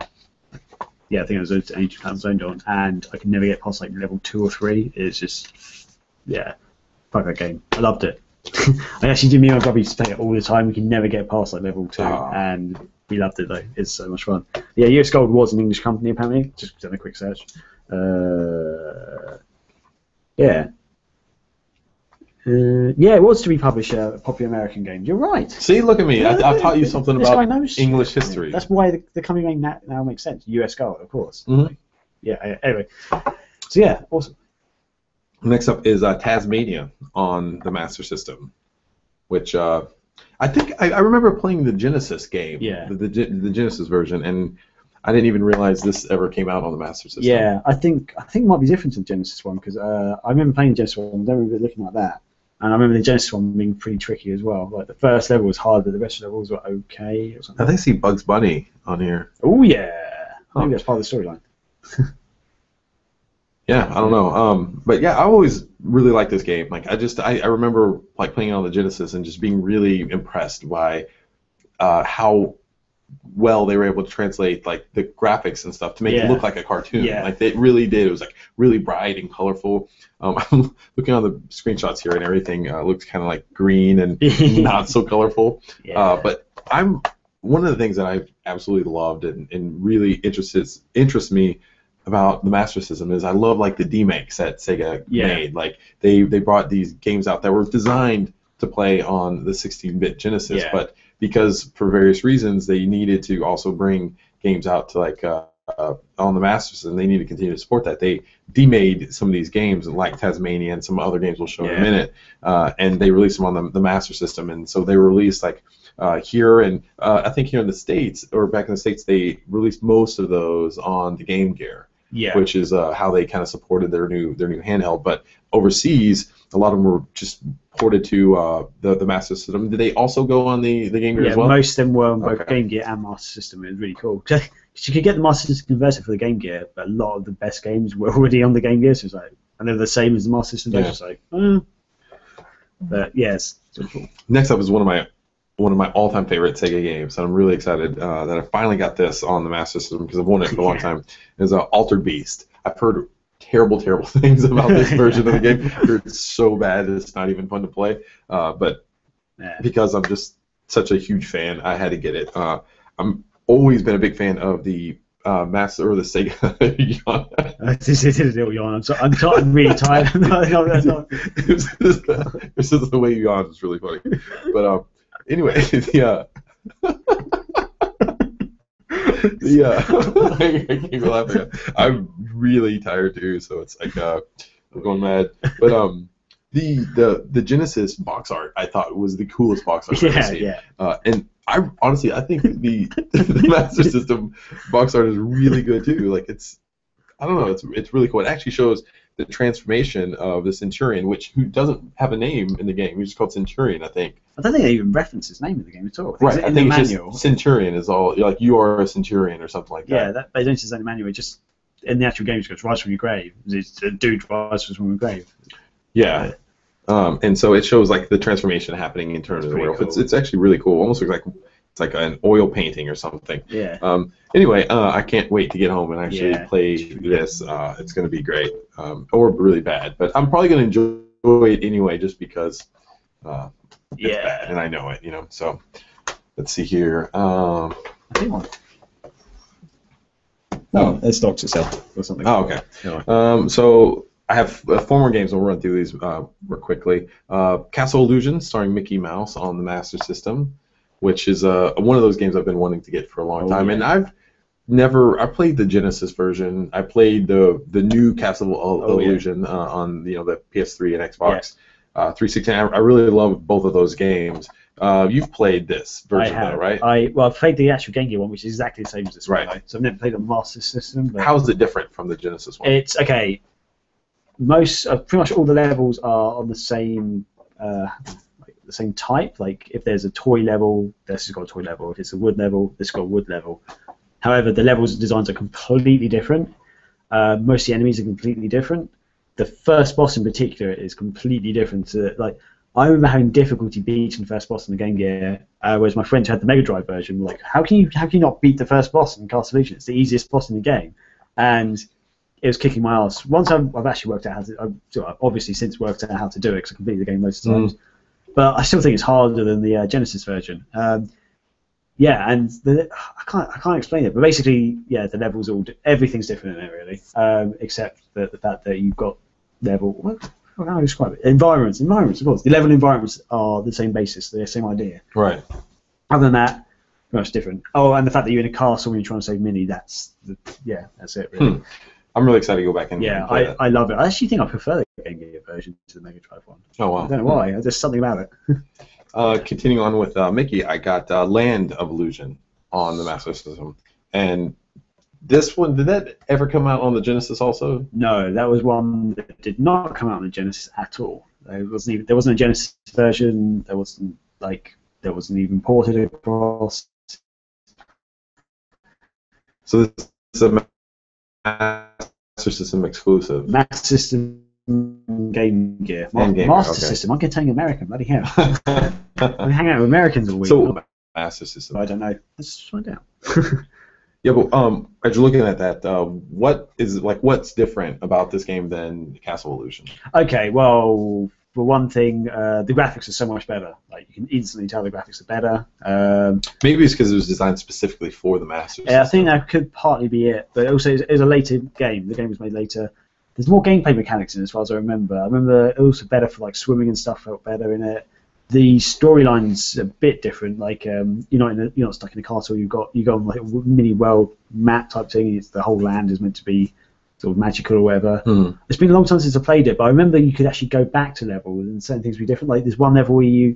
Yeah, I think it was Ancient Time Zone Dawn, and I could never get past like level 2 or 3. It's just, yeah, fuck that game. I loved it. I actually do me and my brother used to play it all the time. We could never get past like level 2, and we loved it though. It's so much fun. Yeah, US Gold was an English company apparently. Just done a quick search. Yeah. Yeah, it was to republish a popular American game. You're right. See, look at me. I taught you something about English history. That's why the company name now makes sense. US Gold, of course. Mm-hmm. Yeah, anyway. So, yeah, awesome. Next up is Tasmania on the Master System, which I think I remember playing the Genesis game, the Genesis version, and I didn't even realize this ever came out on the Master System. Yeah, I think it might be different to the Genesis one, because I remember playing the Genesis one, I don't remember looking like that. And I remember the Genesis one being pretty tricky as well. Like the first level was hard, but the rest of the levels were okay. Or something. I think I see Bugs Bunny on here. Oh yeah, maybe that's part of the storyline. Yeah, I don't know. But yeah, I always really liked this game. Like I remember like playing it on the Genesis and just being really impressed by how well they were able to translate like the graphics and stuff to make it look like a cartoon. Yeah. Like it really did. It was like really bright and colorful. I'm looking on the screenshots here and everything looks kind of like green and not so colorful. Yeah. But one of the things that I've absolutely loved and really interests me about the Master System is I love like the demakes that Sega made. Like they brought these games out that were designed to play on the 16-bit Genesis, but because for various reasons they needed to also bring games out to like on the Master System, they need to continue to support that. They demade some of these games like Tasmania and some other games we'll show in a minute, and they released them on the Master System, and so they were released like here and I think here in the States or back in the States they released most of those on the Game Gear. Yeah. Which is how they kind of supported their new handheld. But overseas, a lot of them were just ported to the Master System. Did they also go on the Game Gear as well? Yeah, most of them were on both Game Gear and Master System. It was really cool. Because you could get the Master System converter for the Game Gear, but a lot of the best games were already on the Game Gear, so it's like, and they're the same as the Master System. It's just like, But yes. So cool. Next up is one of my all-time favorite Sega games, and I'm really excited that I finally got this on the Master System because I've wanted it for a long time. Is Altered Beast. I've heard terrible things about this version of the game. I've heard it's so bad that it's not even fun to play. But because I'm just such a huge fan, I had to get it. I'm always been a big fan of the Master or the Sega. I just did a little yawn. I'm really tired. No, that's not. It's just the way you yawn is really funny. But anyway, I keep laughing. I'm really tired too, so it's like I'm going mad. But the Genesis box art I thought was the coolest box art I've ever seen. And I honestly think the Master System box art is really good too. Like it's really cool. It actually shows the transformation of the Centurion, who doesn't have a name in the game. He's just called Centurion, I think. I don't think they even reference his name in the game at all. Right, I think it's just Centurion is all, like you are a Centurion or something like that. Yeah, they don't say in the manual. Just in the actual game, it goes rise from your grave. It's a dude rise from your grave. Yeah. And so it shows like the transformation happening internally in the world. Cool. It's actually really cool. Almost looks like it's like an oil painting or something. Yeah. Anyway, I can't wait to get home and actually play this. It's going to be great, or really bad, but I'm probably going to enjoy it anyway, just because it's bad and I know it. So let's see here. I think one. No, it stocks itself or something. Oh, okay. Anyway. So I have 4 more games. We'll run through these real quickly. Castle Illusion, starring Mickey Mouse on the Master System, which is one of those games I've been wanting to get for a long time. And I played the Genesis version. I played the new Castle Illusion on the PS3 and Xbox 360. I really love both of those games. You've played this version, though, right? I've played the actual Game Gear one, which is exactly the same as this one. Right. So I've never played the Master System. But how is it different from the Genesis one? It's okay. Pretty much all the levels are on the same the same type. Like if there's a toy level, this has got a toy level. If it's a wood level, this has got a wood level. However, the levels designs are completely different. Most of the enemies are completely different. The first boss in particular is completely different. So, like I remember having difficulty beating the first boss in the Game Gear, whereas my friends who had the Mega Drive version were like, how can you not beat the first boss in Castle Illusion? It's the easiest boss in the game. And it was kicking my ass. Once I've actually worked out how to, I've obviously since worked out how to do it because I completed the game loads of times. But I still think it's harder than the Genesis version. Yeah, and I can't explain it, but basically, yeah, the levels everything's different in it really, except the fact that you've got level. How do I describe it? Environments, of course. The level environments are the same basis, they're the same idea. Right. Other than that, much different. Oh, and the fact that you're in a castle when you're trying to save Minnie, that's it really. I'm really excited to go back and play that. I love it. I actually think I prefer the Game Gear version to the Mega Drive one. Oh wow. I don't know why. There's something about it. Continuing on with Mickey, I got Land of Illusion on the Master System, and this one, did that ever come out on the Genesis also? No, that was one that did not come out on the Genesis at all. There wasn't a Genesis version. There wasn't even ported across. So this is a Master System exclusive. Master System Game Gear. Master System. I'm getting American. Bloody hell. I'm hanging out with Americans all week. So Master System. I don't know. Let's find out. Yeah, but as you're looking at that, what's different about this game than Castle Illusion? Okay, well, for one thing, the graphics are so much better. Like you can instantly tell the graphics are better. Maybe it's because it was designed specifically for the Master System. Yeah, I think that could partly be it. But also, it's a later game. The game was made later. There's more gameplay mechanics in it, as far as I remember. I remember it was better for like swimming and stuff. Felt better in it. The storyline's a bit different. Like you're not stuck in a castle. You go on like a mini world map type thing. The whole land is meant to be sort of magical or whatever. It's been a long time since I played it, but I remember you could actually go back to levels and certain things would be different. Like there's one level where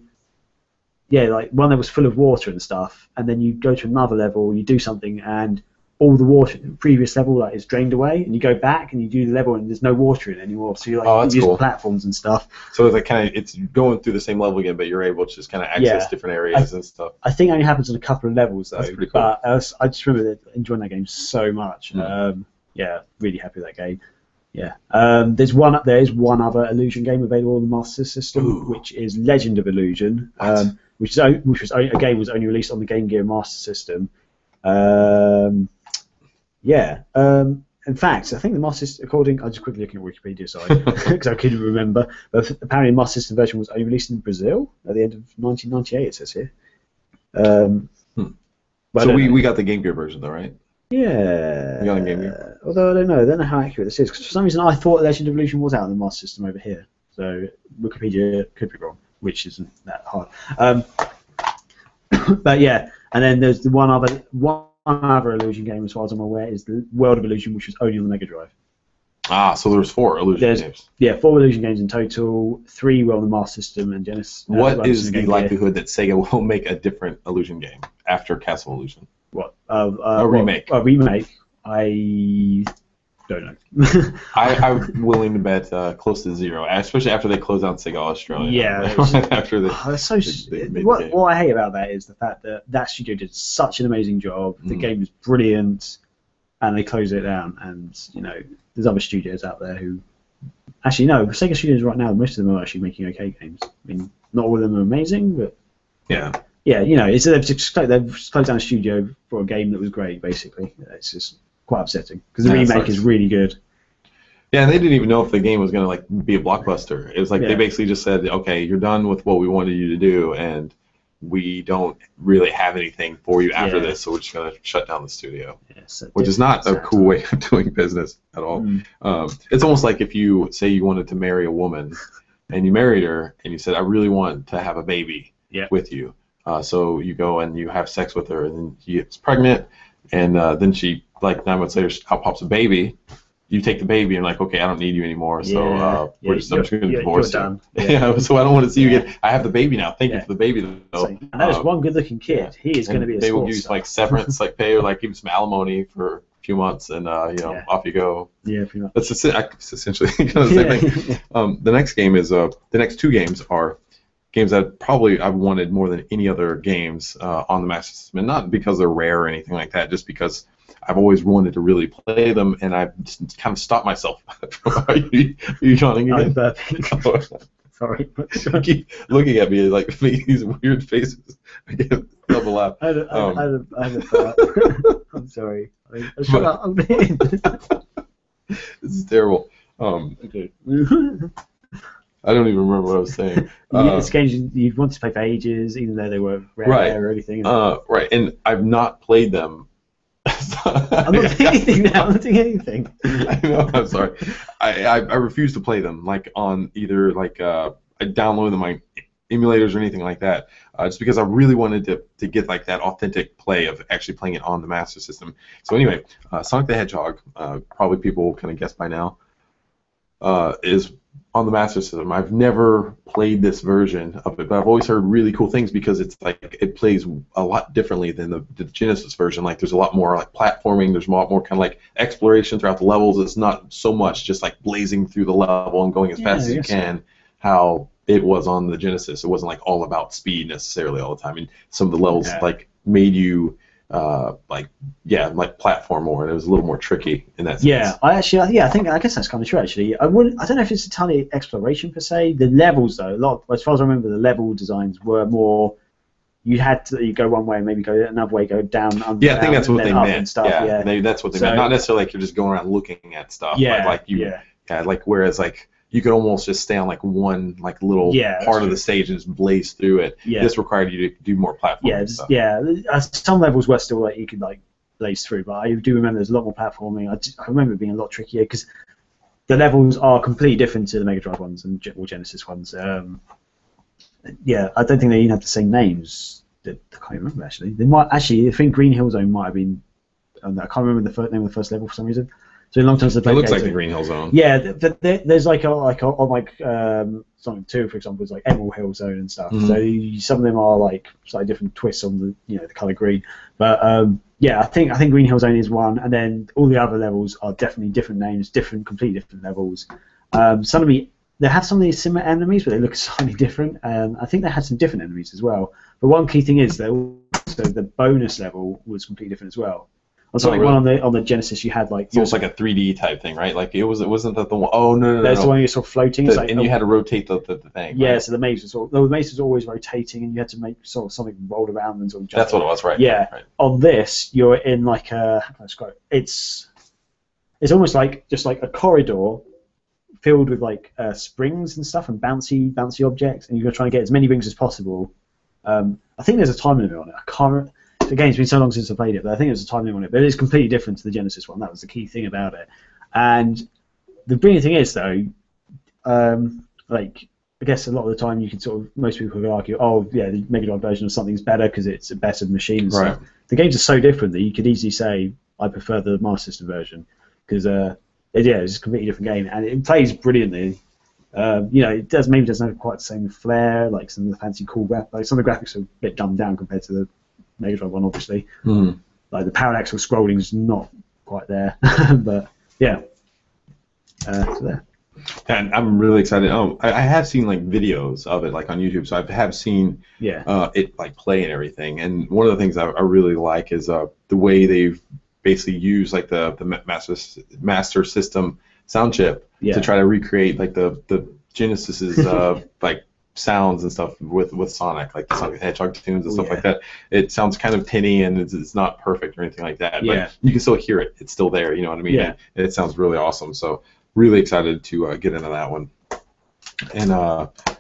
one level's full of water and stuff, and then you go to another level, you do something, and all the water in the previous level is drained away, and you go back and you do the level and there's no water in it anymore. So you use cool. platforms and stuff. So it's going through the same level again, but you're able to just kind of access different areas and stuff. I think it only happens in a couple of levels though. That's pretty cool. But I just remember enjoying that game so much. Really happy with that game. Yeah. There is one other Illusion game available on the Master System, which is Legend of Illusion, which was only released on the Game Gear Master System. In fact, I think the Master System, I'm just quickly looking at Wikipedia, sorry, because I couldn't remember, but apparently the Master System version was only released in Brazil at the end of 1998, it says here. So we got the Game Gear version though, right? Yeah. You got a Game Gear? Although I don't know how accurate this is, because for some reason I thought Legend of Illusion was out on the Master System over here, so Wikipedia could be wrong, which isn't that hard. But yeah, and then there's the one other Illusion game, as far as I'm aware, is the World of Illusion, which was only on the Mega Drive. So there's 4 Illusion games. Yeah, 4 Illusion games in total. 3 were on the Master System and Genesis. What is the likelihood that Sega will make a different Illusion game after Castle Illusion? What? A remake. A remake? I don't know. I'm willing to bet close to 0, especially after they close down Sega Australia. Yeah. After what I hate about that is the fact that studio did such an amazing job. The game is brilliant, and they close it down. And there's other studios out there who actually no. Sega studios right now, most of them are actually making okay games. I mean, not all of them are amazing, but yeah, they've closed down a studio for a game that was great. Basically, it's just quite upsetting because the remake is really good. Yeah, and they didn't even know if the game was going to be a blockbuster. It was they basically just said, okay, you're done with what we wanted you to do, and we don't really have anything for you after this, so we're just going to shut down the studio. Which is not a cool way of doing business at all. It's almost like if you say you wanted to marry a woman, and you married her, and you said, I really want to have a baby with you. So you go and you have sex with her, and then she gets pregnant, and then she, 9 months later, out pops a baby. You take the baby and okay, I don't need you anymore, so I'm just going to divorce you. So I don't want to see you again. I have the baby now. Thank you for the baby, though. And that is one good-looking kid. He is going to be a They will use severance, pay or give him some alimony for a few months, and off you go. Yeah, pretty much. That's essentially the same thing. The next game is the next 2 games are games that probably I've wanted more than any other games on the Master System, and not because they're rare or anything like that, just because I've always wanted to really play them, and I've just kind of stopped myself. Are you yawning again? Sorry. You keep looking at me like making these weird faces. I can't help a laugh. I had a thought. I'm sorry. Shut up. This is terrible. Okay. I don't even remember what I was saying. It's games you've wanted to play for ages, even though they were rare or anything. Right, and I've not played them. I'm not doing anything now. I'm not doing anything. I know. I'm sorry. I refuse to play them like on either like I download them on emulators or anything like that. Just because I really wanted to get like that authentic play of actually playing it on the Master System. So anyway, Sonic the Hedgehog, probably people will kind of guess by now, is on the Master System. I've never played this version of it, but I've always heard really cool things because it's like it plays a lot differently than the Genesis version. Like there's a lot more like platforming. There's a lot more kind of like exploration throughout the levels. It's not so much just like blazing through the level and going as fast as you can. How it was on the Genesis. It wasn't like all about speed necessarily all the time. And some of the levels like made you like platform more, and it was a little more tricky in that sense. Yeah, I guess that's kind of true actually. I don't know if it's entirely exploration per se. The levels though, as far as I remember, the level designs were more. You had to go one way and maybe go another way, go down. Yeah, I think that's what they meant. Stuff. Yeah, that's what they meant. Not necessarily like you're just going around looking at stuff. Yeah, like whereas like you could almost just stay on like one like little part of the stage and just blaze through it. Yeah. This required you to do more platforming stuff. Yeah, some levels were still like you could like blaze through, but I do remember there's a lot more platforming. I remember it being a lot trickier because the levels are completely different to the Mega Drive ones and Genesis ones. Yeah, I don't think they even have the same names. I can't remember actually. They might actually. I think Green Hill Zone might have been. I can't remember the name of the first level for some reason. So a long time since I played. It looks like the Green Hill Zone. Yeah, there's like Sonic 2, for example, is like Emerald Hill Zone and stuff. Mm-hmm. So some of them are like slightly different twists on the the color green. But I think Green Hill Zone is one, and then all the other levels are definitely different names, completely different levels. They have some of these similar enemies, but they look slightly different. I think they had some different enemies as well. But one key thing is that also the bonus level was completely different as well. On Sonic 1 on the Genesis, you had like... It's almost like a 3D type thing, right? Like it wasn't that the one... Oh, no. There's the one you're sort of floating. And you had to rotate the thing. Yeah, right? So the maze was always rotating, and you had to make sort of something roll around and sort of jump. That's what it was, right? Yeah. Right. On this, you're in like a... How can I describe it? It's almost like just like a corridor filled with like springs and stuff and bouncy objects, and you're trying to get as many rings as possible. I think there's a time limit on it. I can't remember. The game's been so long since I played it, but I think there's a time limit on it. But it's completely different to the Genesis one. That was the key thing about it. And the brilliant thing is, though, like I guess a lot of the time you can most people could argue, oh yeah, the Mega Drive version of something's better because it's a better machine. And stuff. The games are so different that you could easily say I prefer the Master System version because it's a completely different game and it plays brilliantly. It maybe doesn't have quite the same flair, like some of the fancy cool graphics. Like some of the graphics are a bit dumbed down compared to the Mega Drive one, obviously. Mm. Like the parallax or scrolling is not quite there, but yeah. So there. And I'm really excited. I have seen like videos of it, like on YouTube. So I have seen it like play and everything. And one of the things I really like is the way they've basically used like the Master System sound chip to try to recreate like the Genesis's like sounds and stuff with Sonic, like the Sonic the Hedgehog tunes and stuff like that. It sounds kind of tinny and it's not perfect or anything like that, but you can still hear it. It's still there, you know what I mean? Yeah. And it sounds really awesome. So really excited to get into that one. And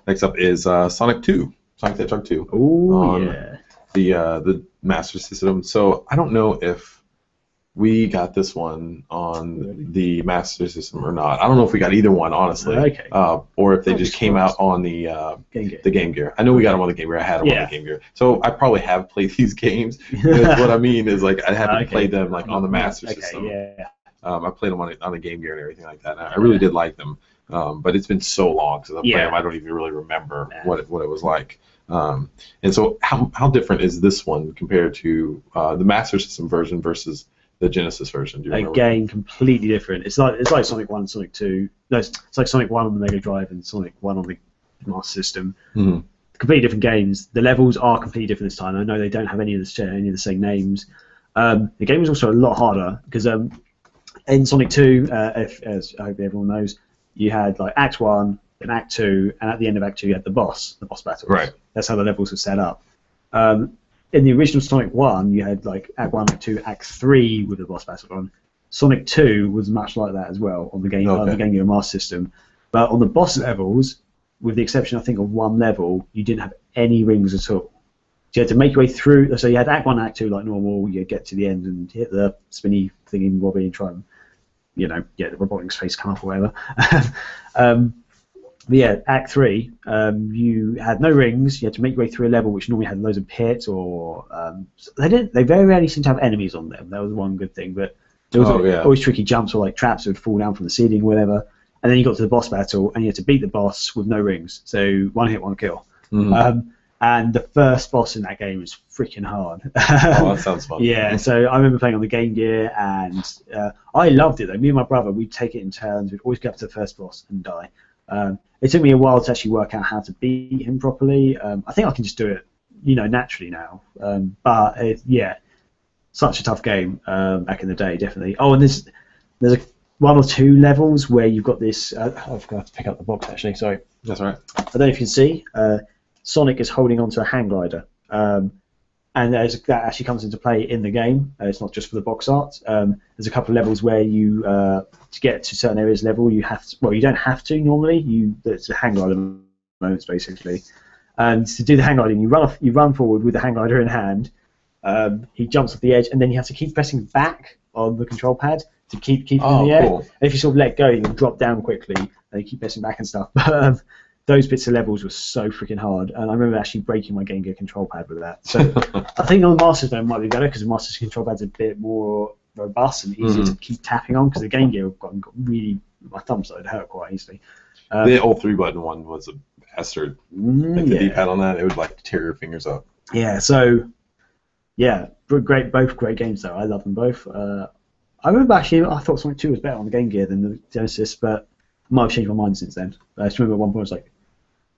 next up is Sonic 2, Sonic the Hedgehog 2. The Master System. So I don't know if we got this one on the Master System or not. I don't know if we got either one, honestly. Okay. Or if they just came out on the Game Gear. I know we got them on the Game Gear. I had them on the Game Gear. So I probably have played these games. What I mean is, like, I haven't played them like on the Master System. Yeah. I played them on the Game Gear and everything like that. And I really did like them. But it's been so long since I played them, I don't even really remember what it was like. And so how different is this one compared to the Master System version versus the Genesis version? Do you remember? Again, completely different. It's like Sonic 1 and Sonic 2. No, it's like Sonic 1 on the Mega Drive and Sonic 1 on the Master System. Mm-hmm. Completely different games. The levels are completely different this time. I know they don't have any of the same names. The game was also a lot harder because in Sonic 2, as I hope everyone knows, you had like Act 1, in Act 2, and at the end of Act 2 you had the boss battles. Right. That's how the levels were set up. In the original Sonic 1, you had like Act 1, Act 2, Act 3 with the boss battle on. Sonic 2 was much like that as well on the Game Gear Master System. But on the boss levels, with the exception, I think, of one level, you didn't have any rings at all. So you had to make your way through. So you had Act 1, Act 2 like normal. You get to the end and hit the spinny thingy bobby and try and, get the robotic face come off or whatever. But yeah, Act 3, you had no rings. You had to make your way through a level which normally had loads of pits or they very rarely seem to have enemies on them. That was one good thing, but there was always tricky jumps or like traps that would fall down from the ceiling or whatever. And then you got to the boss battle and you had to beat the boss with no rings. So one hit, one kill. Mm-hmm. And the first boss in that game was freaking hard. Oh, that sounds fun. Yeah, so I remember playing on the Game Gear, and I loved it though. Me and my brother, we'd take it in turns. We'd always go up to the first boss and die. It took me a while to actually work out how to beat him properly. I think I can just do it, naturally now. But such a tough game back in the day, definitely. Oh, and there's one or two levels where you've got this. I forgot to pick up the box actually. Sorry. That's right. I don't know if you can see. Sonic is holding onto a hang glider, and that actually comes into play in the game. It's not just for the box art. There's a couple of levels where you, to get to certain areas level, you have to. Well, you don't have to normally. It's a hang glider moments basically, and to do the hang gliding, you run forward with the hang glider in hand. He jumps off the edge, and then you have to keep pressing back on the control pad to keep him in the air. Cool. And if you sort of let go, you can drop down quickly, and you keep pressing back and stuff. But those bits of levels were so freaking hard, and I remember actually breaking my Game Gear control pad with that. So I think on the Master System it might be better because the Master System control pad's a bit more robust and easier to keep tapping on, because the Game Gear got really, my thumb started to hurt quite easily. The old 3-button one was a bastard. Like the D-pad on that, it would like tear your fingers up. Yeah, so both great games though. I love them both. I remember actually I thought Sonic 2 was better on the Game Gear than the Genesis, but I might have changed my mind since then. I just remember at one point I was like,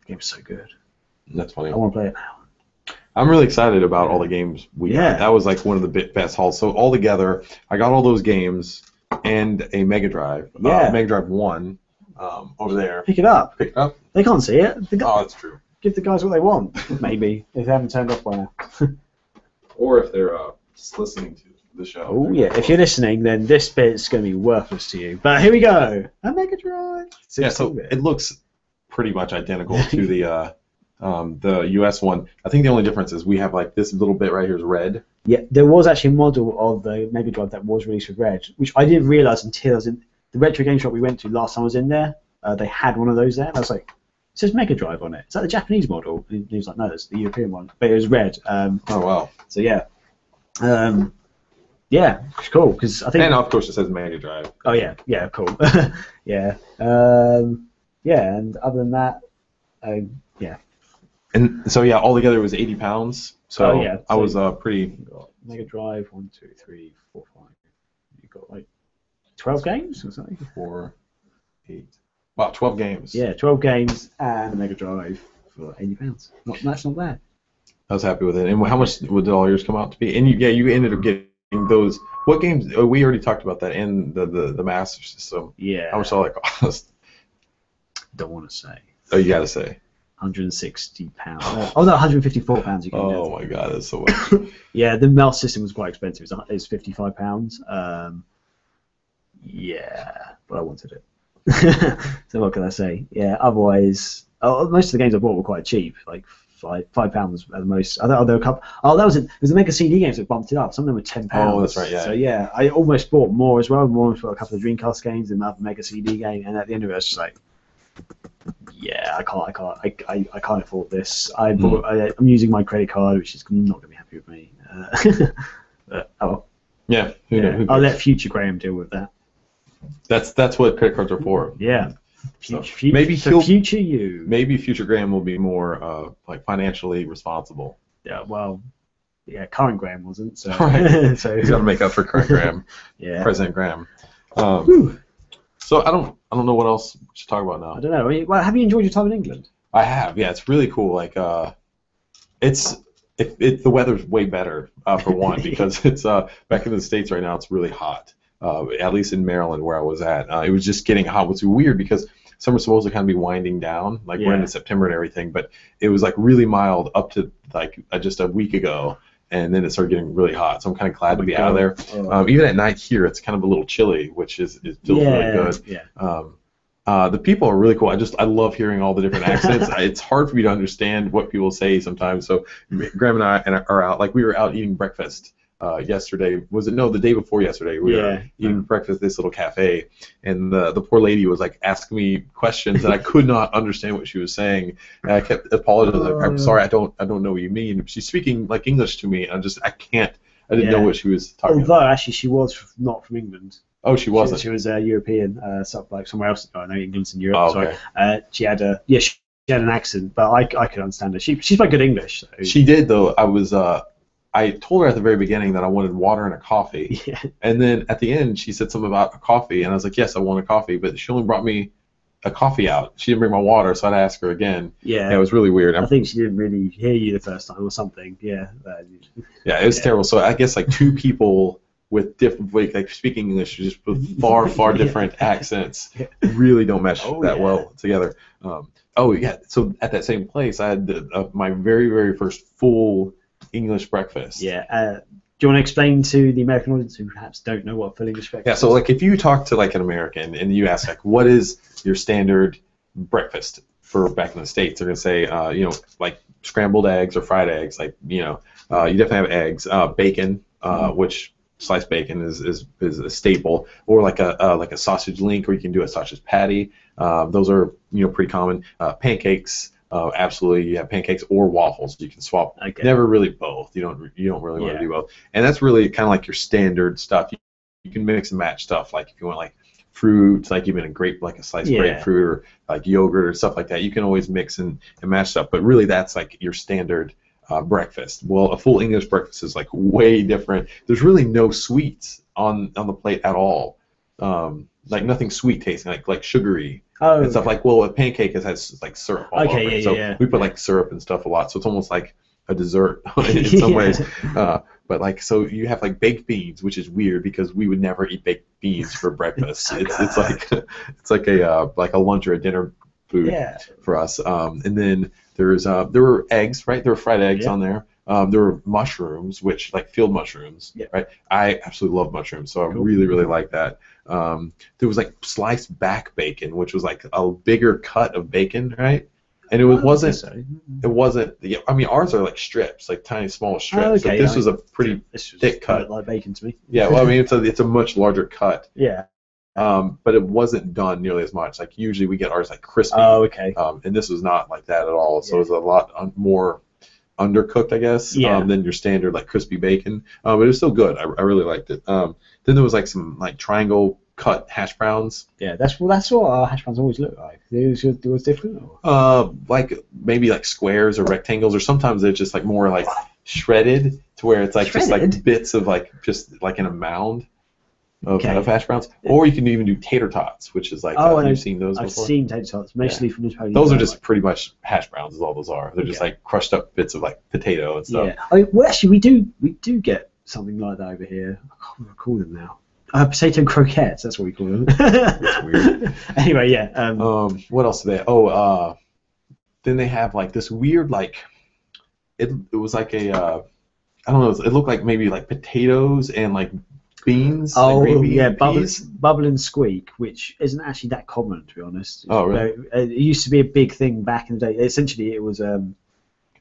the game's so good. That's funny. I want to play it now. I'm really excited about all the games we got. That was like one of the best hauls. So all together, I got all those games and a Mega Drive. Mega Drive 1 over there. Pick it up. Pick it up. They can't see it. Oh, that's true. Give the guys what they want, maybe, if they haven't turned off by now. Or if they're just listening to the show. Oh, yeah. If you're listening, then this bit's going to be worthless to you. But here we go. A Mega Drive. So it looks pretty much identical to the US one. I think the only difference is we have like this little bit right here is red. Yeah, there was actually a model of the Mega Drive that was released with red, which I didn't realise until I was in the retro game shop we went to last time I was in there. They had one of those there, and I was like, it says Mega Drive on it. Is that the Japanese model? And he was like, no, it's the European one. But it was red. Oh, wow. So, yeah. Yeah, it's cool, because I think... And, of course, it says Mega Drive. Oh, yeah, cool. Yeah. Yeah, and other than that, yeah. And so, yeah, altogether it was 80 pounds. So, I was pretty... You got Mega Drive, 1, 2, 3, 4, 5. You got, like, 12 games or something? 4, 8... Wow, 12 games. Yeah, 12 games and a Mega Drive for 80 pounds. That's not bad. I was happy with it. And how much would all yours come out to be? And you ended up getting those. What games? We already talked about that in the Master System. Yeah. How much all that cost? Don't want to say. Oh, you gotta say. £160. Oh no, £154 you can get. Oh my god, that's so much. Yeah, the Master System was quite expensive. It's £55. Yeah, but I wanted it. So what can I say? Yeah. Otherwise, most of the games I bought were quite cheap, like £5 at the most. I thought there were a couple. Oh, it was the Mega CD games that bumped it up. Some of them were £10. Oh, that's right. Yeah. So yeah, I almost bought more as well. More for a couple of Dreamcast games and another Mega CD game. And at the end of it, I was just like, yeah, I can't afford this. I'm using my credit card, which is not going to be happy with me. But, oh. Yeah. I'll let future Graham deal with that. That's what credit cards are for. Yeah. Maybe future you. Maybe future Graham will be more like financially responsible. Yeah. Well. Yeah. Current Graham wasn't. So. Right. So he's got to make up for current Graham. Yeah. President Graham. So I don't know what else to talk about now. I don't know. I mean, well, have you enjoyed your time in England? I have. Yeah. It's really cool. Like the weather's way better for one because it's back in the States right now. It's really hot. At least in Maryland where I was at, it was just getting hot. What's weird because summer's supposed to kind of be winding down. Like we're into September and everything, but it was like really mild up to like just a week ago. And then it started getting really hot, so I'm kind of glad to be out of there. Even at night here, it's kind of a little chilly, which it feels really good. The people are really cool. I love hearing all the different accents. It's hard for me to understand what people say sometimes. So Graham and I are out. Like we were out eating breakfast yesterday. The day before yesterday? We were eating breakfast at this little cafe, and the poor lady was like asking me questions, and I could not understand what she was saying. And I kept apologizing. Like, I'm sorry, I don't know what you mean. She's speaking like English to me, and I didn't know what she was talking about. Although actually, she was not from England. Oh, she wasn't. She was European, like somewhere else. I know England's in Europe. Oh, okay. Sorry. She had an accent, but I could understand her. She spoke good English. So. She did though. I told her at the very beginning that I wanted water and a coffee, and then at the end she said something about a coffee, and I was like, yes, I want a coffee, but she only brought me a coffee out. She didn't bring my water, so I had to ask her again. Yeah, it was really weird. I think she didn't really hear you the first time or something. Yeah, it was terrible. So I guess like two people with different, like speaking English, just with far different accents, really don't mesh well together. So at that same place, I had my very first full English breakfast. Yeah. Do you want to explain to the American audience who perhaps don't know what full English breakfast is? So like if you talk to like an American and you ask like what is your standard breakfast for back in the States, they're gonna say like scrambled eggs or fried eggs. Like you definitely have eggs, bacon, which sliced bacon is a staple, or like a sausage link, or you can do a sausage patty. Those are pretty common. Pancakes. Absolutely, you have pancakes or waffles. You can swap. Okay. Never really both. You don't really want to do both. And that's really kind of like your standard stuff. You can mix and match stuff. Like if you want like fruits, like even a sliced grapefruit or like yogurt or stuff like that. You can always mix and match stuff. But really, that's like your standard breakfast. Well, a full English breakfast is like way different. There's really no sweets on the plate at all. Like nothing sweet tasting, like sugary. And stuff like, well, a pancake has like syrup all over it. So we put like syrup and stuff a lot. So it's almost like a dessert in some ways. But like, so you have like baked beans, which is weird because we would never eat baked beans for breakfast. It's like a lunch or a dinner food for us. And then there were eggs, right? There were fried eggs on there. There were mushrooms, which like field mushrooms, right? I absolutely love mushrooms, so I really like that. There was like sliced back bacon, which was like a bigger cut of bacon, right? And it wasn't. I mean, ours are like strips, like tiny small strips. Oh, okay, this was a pretty thick cut. Like bacon to me. Yeah, well, I mean, it's a much larger cut. Yeah. But it wasn't done nearly as much. Like usually we get ours like crispy. Oh, okay. And this was not like that at all. So it was a lot more undercooked, I guess, than your standard like crispy bacon. But it was still good. I really liked it. Then there was like some like triangle cut hash browns. Yeah, that's what our hash browns always look like. It was different. Like maybe like squares or rectangles, or sometimes they're just like more like shredded to where it's like just like bits of like just like in a mound of hash browns. Or you can even do tater tots, which is like you've seen those before? I've seen tater tots, mostly from Napoleon. Those are just pretty much hash browns, is all those are. They're just like crushed up bits of like potato and stuff. Yeah. Well, actually, we do get something like that over here. I can't remember what I call them now. Potato croquettes, that's what we call them. That's weird. Anyway, yeah. What else do they? Then they have like this weird like it was like a I don't know. It looked like maybe like potatoes and like beans. Oh, like bubble and squeak, which isn't actually that common, to be honest. Oh, really? It used to be a big thing back in the day. Essentially, it was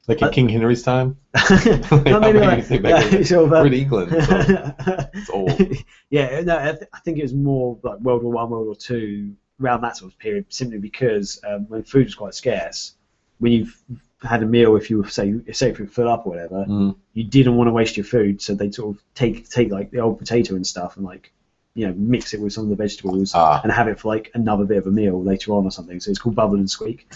like in King Henry's time. No, maybe we're in England, so it's old. Yeah, no, I think it was more like World War I, World War II, around that sort of period, simply because when food was quite scarce, when you've had a meal, if you were say if you were full up or whatever, you didn't want to waste your food, so they'd sort of take like the old potato and stuff and like mix it with some of the vegetables and have it for like another bit of a meal later on or something. So it's called bubble and squeak.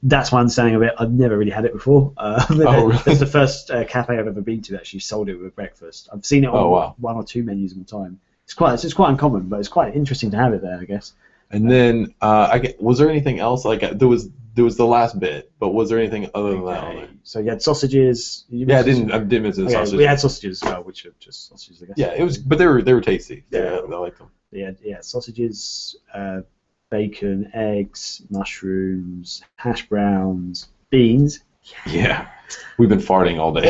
That's my understanding of it. I've never really had it before. Really? It's the first cafe I've ever been to that actually sold it with breakfast. I've seen it on one or two menus at a time. It's quite uncommon, but it's quite interesting to have it there, I guess. And then was there anything else? Like there was the last bit, but was there anything other than that? So you had sausages. I didn't mention sausages. We had sausages as well, which are just sausages, I guess. Yeah, it was, but they were tasty. Yeah, I liked them. Yeah, sausages. bacon, eggs, mushrooms, hash browns, beans. Yeah, we've been farting all day.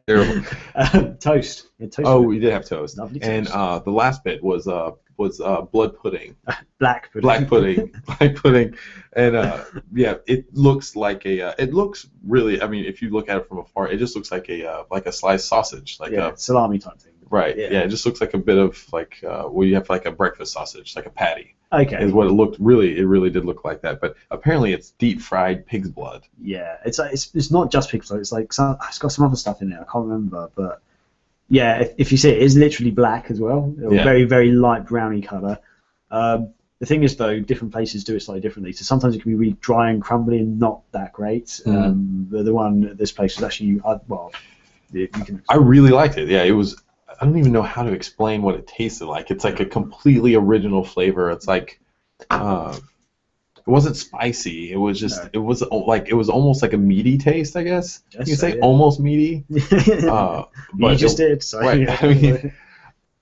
Yeah. Toast. Toast. Oh, we did have toast. Lovely and toast. The last bit was blood pudding. Black pudding. Black pudding, and yeah, it looks like it looks really. I mean, if you look at it from afar, it just looks like a sliced sausage, like a salami type thing. Right. Yeah. It just looks like a bit of like well, you have like a breakfast sausage, like a patty. Okay. Is what it looked. Really, it really did look like that. But apparently, it's deep fried pig's blood. Yeah, it's not just pig's blood. It's like it's got some other stuff in it. I can't remember, but yeah, if you see it, it's literally black as well. Very, very light browny colour. The thing is, though, different places do it slightly differently. So sometimes it can be really dry and crumbly and not that great. The one at this place was actually you can. I really liked it. Yeah, it was. I don't even know how to explain what it tasted like. It's like a completely original flavor. It's like, it wasn't spicy. It was just, it was almost like a meaty taste, I guess. You could say almost meaty. But you just did. So right. I mean,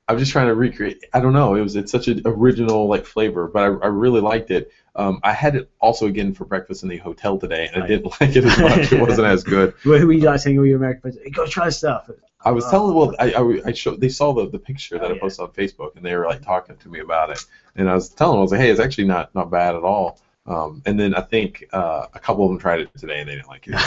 I'm just trying to recreate. I don't know. It's such an original like flavor, but I really liked it. I had it also again for breakfast in the hotel today, and I didn't like it as much. It wasn't as good. Who were you guys saying? All your American friends, you gotta try stuff. I was telling. Well, I showed. They saw the picture that I posted on Facebook, and they were like talking to me about it. And I was telling them, I was like, hey, it's actually not bad at all. And then I think a couple of them tried it today, and they didn't like it.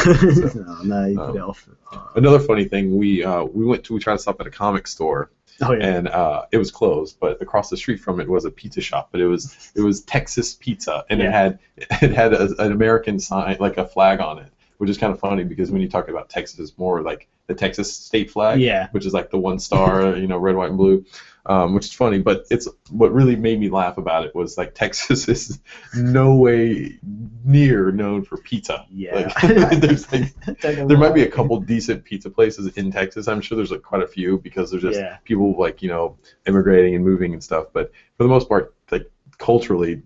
So, no, you put it off. Another funny thing, we tried to stop at a comic store. Oh, yeah. And it was closed, but across the street from it was a pizza shop. But it was Texas Pizza, and it had an American sign, like a flag on it, which is kind of funny because when you talk about Texas, it's more like the Texas state flag, which is like the one star, red, white, and blue, which is funny. But it's what really made me laugh about it was like Texas is no way near known for pizza. Yeah, there might be a couple decent pizza places in Texas. I'm sure there's like quite a few because there's just people like immigrating and moving and stuff. But for the most part, like culturally,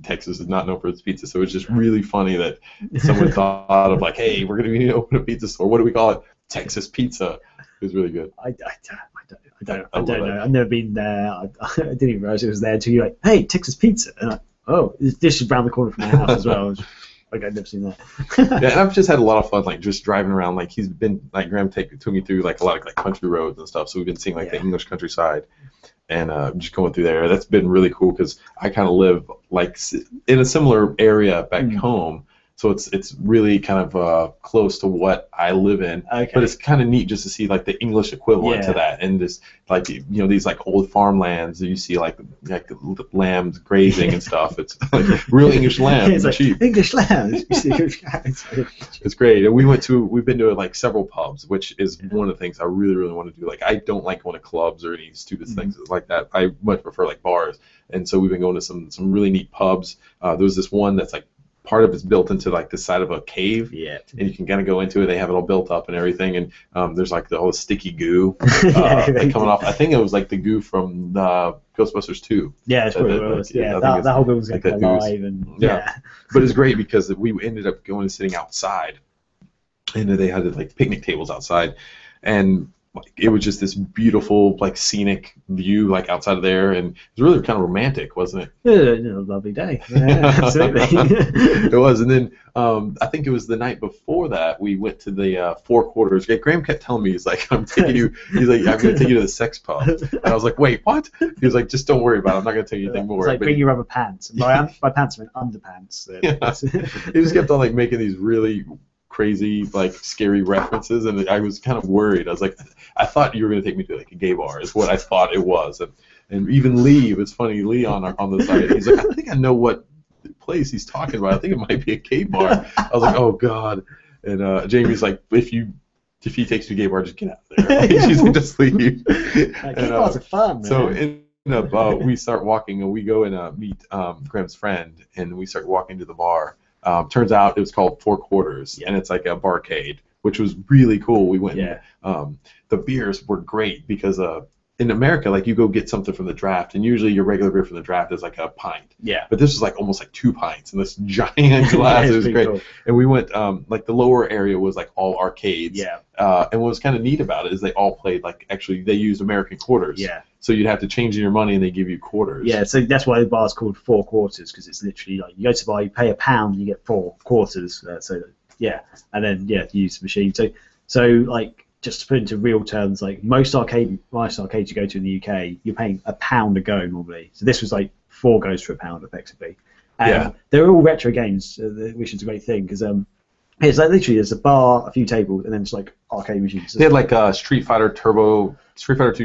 Texas is not known for its pizza. So it's just really funny that someone thought of like, hey, we're gonna need to open a pizza store. What do we call it? Texas Pizza. It was really good. I don't know. I've never been there. I didn't even realize it was there until you're like, hey, Texas Pizza. And I'm like, oh, this is around the corner from my house as well. Like, I've never seen that. Yeah, and I've just had a lot of fun, like, just driving around. Like, he's been, like, Graham took me through, like, a lot of, like, country roads and stuff. So we've been seeing, like, the English countryside and just going through there. That's been really cool because I kind of live, like, in a similar area back home. So it's really kind of close to what I live in, but it's kind of neat just to see like the English equivalent to that, and just like these like old farmlands that you see like lambs grazing and stuff. It's like real English lamb, it's like, cheap. English lambs. It's great, and we've been to like several pubs, which is one of the things I really want to do. Like I don't like going to clubs or any stupid things like that. I much prefer like bars, and so we've been going to some really neat pubs. There was this one that's like. Part of it's built into like the side of a cave, and you can kind of go into it. They have it all built up and everything, and there's like the whole sticky goo coming off. I think it was like the goo from Ghostbusters 2. Yeah, it's probably was. Yeah, that whole building was like alive and But it's great because we ended up going and sitting outside, and they had like picnic tables outside, and it was just this beautiful, like, scenic view, like, outside of there, and it was really kind of romantic, wasn't it? Yeah, a lovely day. Yeah, absolutely. It was, and then I think it was the night before that we went to the Four Quarters. Graham kept telling me, he's like, I'm going to take you to the sex pub, and I was like, wait, what? He was like, just don't worry about it. I'm not going to tell you anything more. It's like, bring your rubber pants. By pants, I mean underpants. He just kept on like making these really crazy, like, scary references, and I was kind of worried. I was like, I thought you were going to take me to like a gay bar, is what I thought it was. And even Lee, it's funny, Lee on the side, he's like, I think I know what place he's talking about. I think it might be a gay bar. I was like, oh god. And Jamie's like, if he takes you to a gay bar, just get out of there. She's like, just leave. Gay bars are fun, man. So we start walking, and we go and meet Graham's friend, and we start walking to the bar. Turns out it was called Four Quarters, and it's like a barcade, which was really cool. We went. The beers were great because in America, like you go get something from the draft, and usually your regular beer from the draft is like a pint. Yeah. But this was like almost like 2 pints in this giant glass. It was great. Cool. And we went like the lower area was like all arcades. Yeah. And what was kind of neat about it is they all played like actually they used American quarters. Yeah. So you'd have to change in your money, and they give you quarters. Yeah. So that's why the bar's called 4 quarters, because it's literally like you go to the bar, you pay £1, you get 4 quarters. So yeah, and then you use the machine. So like. Just to put into real terms, like most arcades you go to in the UK, you're paying £1 a go normally. So this was like 4 goes for £1 effectively. They're all retro games, which is a great thing because it's like literally there's a bar, a few tables, and then it's like arcade machines. They had like a Street Fighter 2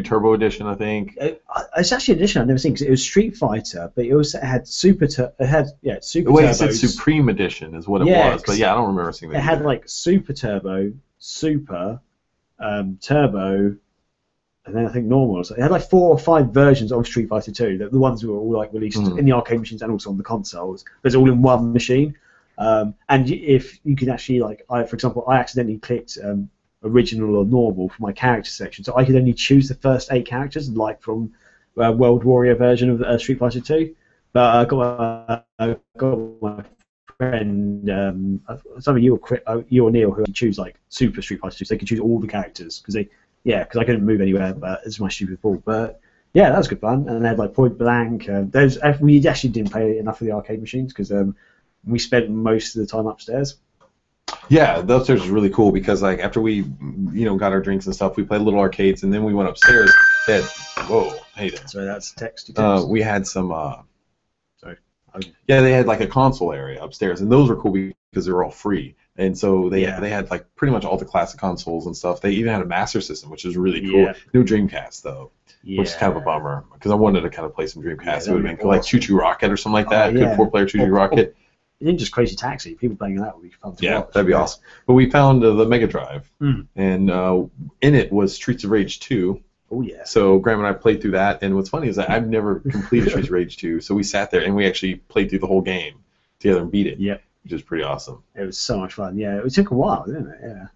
Turbo Edition, I think. It's actually an edition I've never seen because it was Street Fighter, but it also had Super. Super. The way it said Supreme Edition is what it was, but yeah, I don't remember seeing that. It had like Super Turbo, Super. Turbo, and then I think normal. So it had like 4 or 5 versions of Street Fighter 2. The ones that were all like released in the arcade machines and also on the consoles. But it's all in one machine. And if you can actually for example, I accidentally clicked original or normal for my character section, so I could only choose the first 8 characters, like from World Warrior version of Street Fighter 2. But I got my friend, some of you or Neil, who choose like Super Street Fighter 2, so they can choose all the characters because I couldn't move anywhere, but it's my stupid fault. But yeah, that was good fun. And they had like Point Blank. We actually didn't play enough of the arcade machines because we spent most of the time upstairs. Yeah, the upstairs was really cool because like after we got our drinks and stuff, we played little arcades, and then we went upstairs. Whoa, hey there. Sorry, that's text. We had some. Yeah, they had like a console area upstairs, and those were cool because they were all free. And so they had like pretty much all the classic consoles and stuff. They even had a Master System, which is really cool. Yeah. No Dreamcast though, which is kind of a bummer because I wanted to kind of play some Dreamcast. It would have been cool, like Choo Choo Rocket or something like that. Good 4-player Choo Choo Rocket. Even just Crazy Taxi. People playing that would be fun to watch. That'd be awesome. But we found the Mega Drive, and in it was Streets of Rage 2. Oh, yeah. So Graham and I played through that, and what's funny is that I've never completed Streets of Rage 2, so we sat there and we actually played through the whole game together and beat it. Yeah. Which is pretty awesome. It was so much fun. Yeah, it took a while, didn't it? Yeah.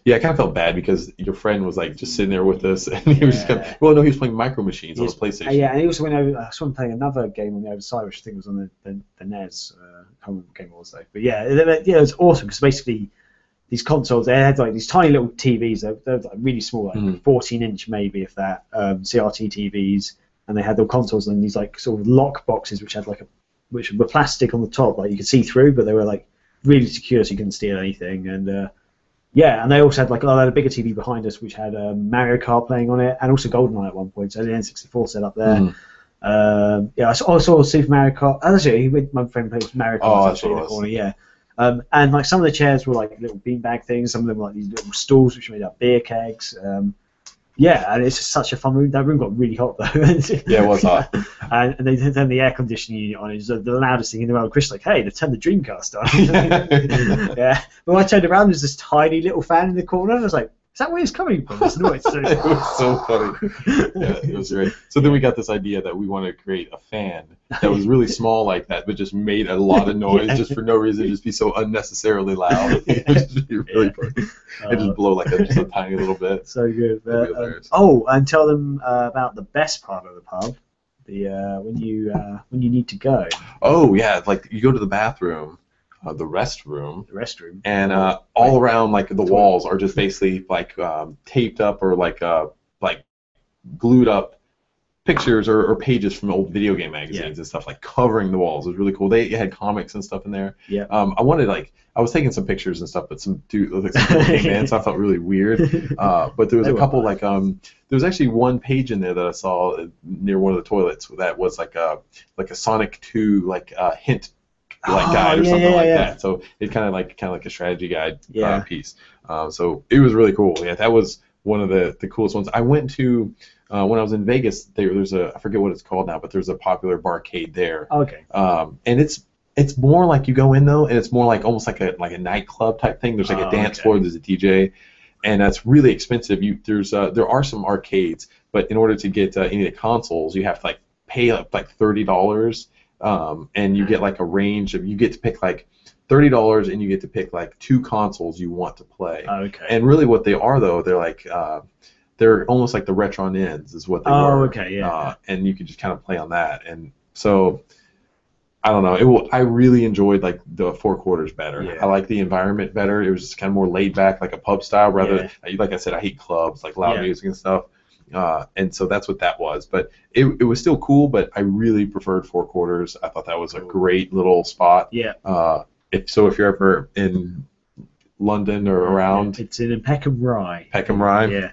Yeah, I kind of felt bad because your friend was like just sitting there with us, and he was just kind of, well, no, he was playing Micro Machines on the PlayStation. Yeah, and he also went over. I saw him playing another game on the other side, which I think was on the NES. I can't remember what game it was though. But yeah, it was awesome because basically these consoles, they had like these tiny little TVs. They were like really small, like 14-inch maybe, if that, CRT TVs, and they had the consoles and these like sort of lock boxes which had which were plastic on the top, like you could see through, but they were like really secure so you couldn't steal anything. And and they also had like a bigger TV behind us which had Mario Kart playing on it, and also GoldenEye at one point, so the N64 set up there. I saw Super Mario Kart. Actually, my friend plays Mario Kart actually in the corner. Yeah. And like some of the chairs were like little beanbag things. Some of them were like these little stools which made up beer kegs. And it's just such a fun room. That room got really hot though. Yeah, it was hot. And they turned the air conditioning unit on. It was the loudest thing in the world. Chris was like, hey, they turned the Dreamcast on. Yeah. But when I turned around, there's this tiny little fan in the corner, and I was like, is that where it's coming from? This noise. It was so funny. Yeah, it was great. So then we got this idea that we wanted to create a fan that was really small like that, but just made a lot of noise just for no reason, just be so unnecessarily loud. It would just be really funny. And just blow like just a tiny little bit. So good. And tell them about the best part of the pub, when you need to go. Oh yeah, like you go to the bathroom. The restroom, and all around like the walls are just basically like taped up or like glued up pictures or pages from old video game magazines and stuff, like covering the walls. It was really cool. They had comics and stuff in there. Yeah. I was taking some pictures and stuff, but some dude like some man, so I felt really weird. But there was a couple like there was actually one page in there that I saw near one of the toilets that was like a Sonic 2 hint guide or something like that. So it's kind of like a strategy guide piece. So it was really cool. Yeah, that was one of the coolest ones. I went to when I was in Vegas. There's I forget what it's called now, but there's a popular barcade there. Okay. And it's more like you go in though, and it's more like almost like a nightclub type thing. There's like a dance floor. There's a DJ, and that's really expensive. There are some arcades, but in order to get any of the consoles, you have to pay like $30. And you get like a range of, you get to pick like $30 and you get to pick like 2 consoles you want to play. Okay. And really what they are though, they're like they're almost like the Retron ends is what they were. Oh, okay, yeah. And you could just kind of play on that, and so I don't know. I really enjoyed like the Four Quarters better. Yeah. I like the environment better. It was just kind of more laid back, like a pub style, rather like I said, I hate clubs, like loud music and stuff. And so that's what that was. But it was still cool, but I really preferred Four Quarters. I thought that was a great little spot. Yeah. If you're ever in London or around. It's in Peckham Rye. Peckham Rye? Yeah.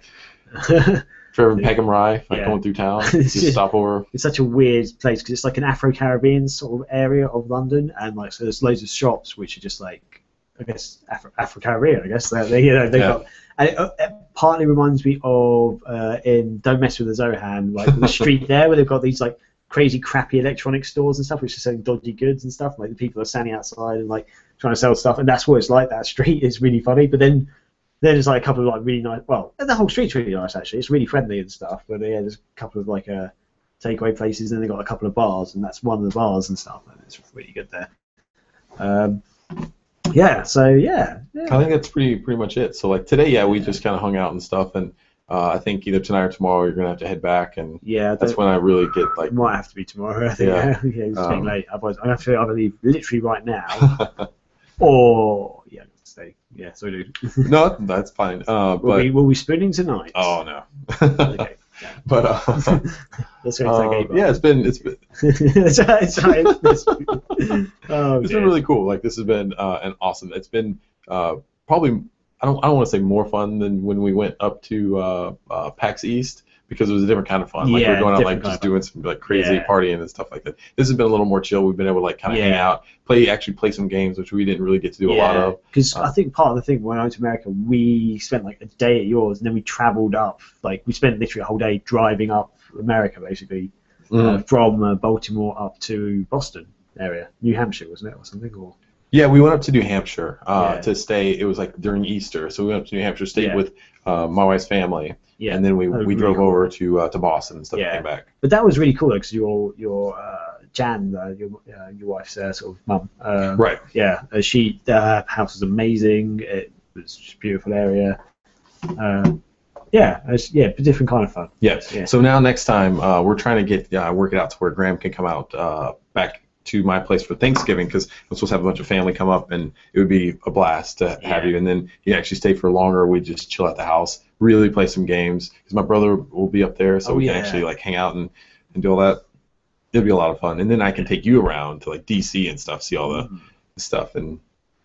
If you're ever in Peckham Rye, like going through town, just stop over. It's such a weird place because it's like an Afro-Caribbean sort of area of London, and like so there's loads of shops which are just like, I guess, Afro-Caribbean, I guess. They've got, and it partly reminds me of in Don't Mess with the Zohan, like the street there where they've got these like crazy crappy electronic stores and stuff which are selling dodgy goods and stuff. Like the people are standing outside and like trying to sell stuff, and that's what it's like. That street is really funny, but then there's like a couple of like really nice. Well, the whole street's really nice actually. It's really friendly and stuff. But yeah, there's a couple of like takeaway places, and they got a couple of bars, and that's one of the bars and stuff. And it's really good there. So yeah. I think that's pretty much it. So like today, we just kind of hung out and stuff, and I think either tonight or tomorrow you're gonna have to head back, and that's when I really get like. Might have to be tomorrow. I think. It's getting late. Otherwise, I have to either leave literally right now, or stay. Yeah, so I do. No, that's fine. Will we spooning tonight? Oh no. Okay. Yeah. But let's go take a it's been it's been really cool. Like this has been an awesome. It's been probably I don't want to say more fun than when we went up to PAX East, because it was a different kind of fun. Like we're going out like just doing some like crazy partying and stuff like that. This has been a little more chill. We've been able to like kind of hang out, play some games, which we didn't really get to do a lot of. Because I think part of the thing when I went to America, we spent like a day at yours, and then we travelled up. Like we spent literally a whole day driving up America, basically, from Baltimore up to Boston area, New Hampshire, wasn't it, or something? Or yeah, we went up to New Hampshire to stay. It was like during Easter, so we went up to New Hampshire, stayed with my wife's family. Yeah, and then we drove over to Boston and stuff and came back. But that was really cool because your Jan, your wife's sort of mum. Right. Yeah, her house was amazing. It was just a beautiful area. It's a different kind of fun. Yes. Yeah. So now next time we're trying to get work it out to where Graham can come out back to my place for Thanksgiving, because we're supposed to have a bunch of family come up, and it would be a blast to have you. And then you actually stay for longer. We just chill at the house, really play some games, because my brother will be up there, so we can actually like hang out and do all that. It'll be a lot of fun. And then I can take you around to like DC and stuff, see all the stuff, and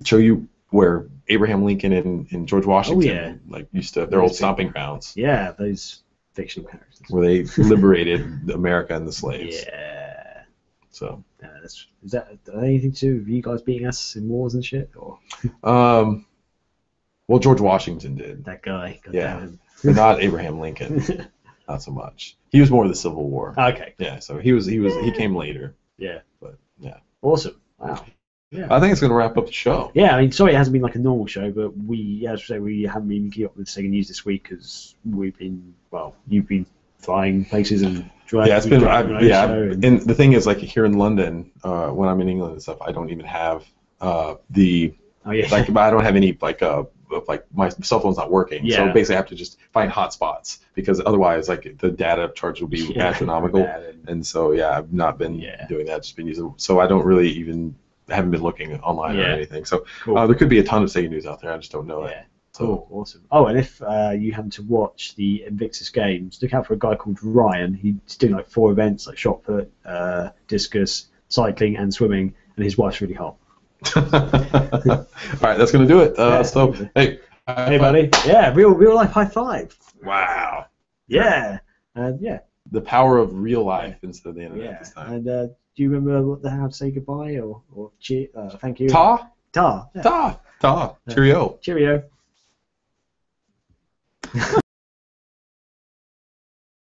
show you where Abraham Lincoln and George Washington like used to their old stomping grounds. Yeah, those fictional characters. Where they liberated America and the slaves. Yeah. So is that anything to do with you guys beating us in wars and shit, or? Well, George Washington did. That guy. But not Abraham Lincoln. Not so much. He was more of the Civil War. Okay. Yeah. So he came later. Yeah. But yeah. Awesome. Wow. Yeah. I think it's going to wrap up the show. Yeah, I mean, sorry it hasn't been like a normal show, but we haven't been keeping up with Sega news this week because you've been flying places and driving. Yeah, it's been and the thing is, like here in London, when I'm in England and stuff, I don't even have I don't have any like my cell phone's not working. Yeah. So basically I have to just find hotspots, because otherwise like the data charge will be astronomical. And so I've not been doing that. Just been using, so I don't really haven't been looking online or anything. So there could be a ton of Sega news out there. I just don't know it. So. Cool, awesome. Oh, and if you happen to watch the Invictus Games, look out for a guy called Ryan. He's doing like 4 events, like shot put, discus, cycling, and swimming, and his wife's really hot. All right, that's gonna do it. So hey buddy. Yeah, real life high five. Wow. Yeah. The power of real life instead of the internet this time. And do you remember how to say goodbye or thank you? Ta. Yeah. Ta. Cheerio. Cheerio.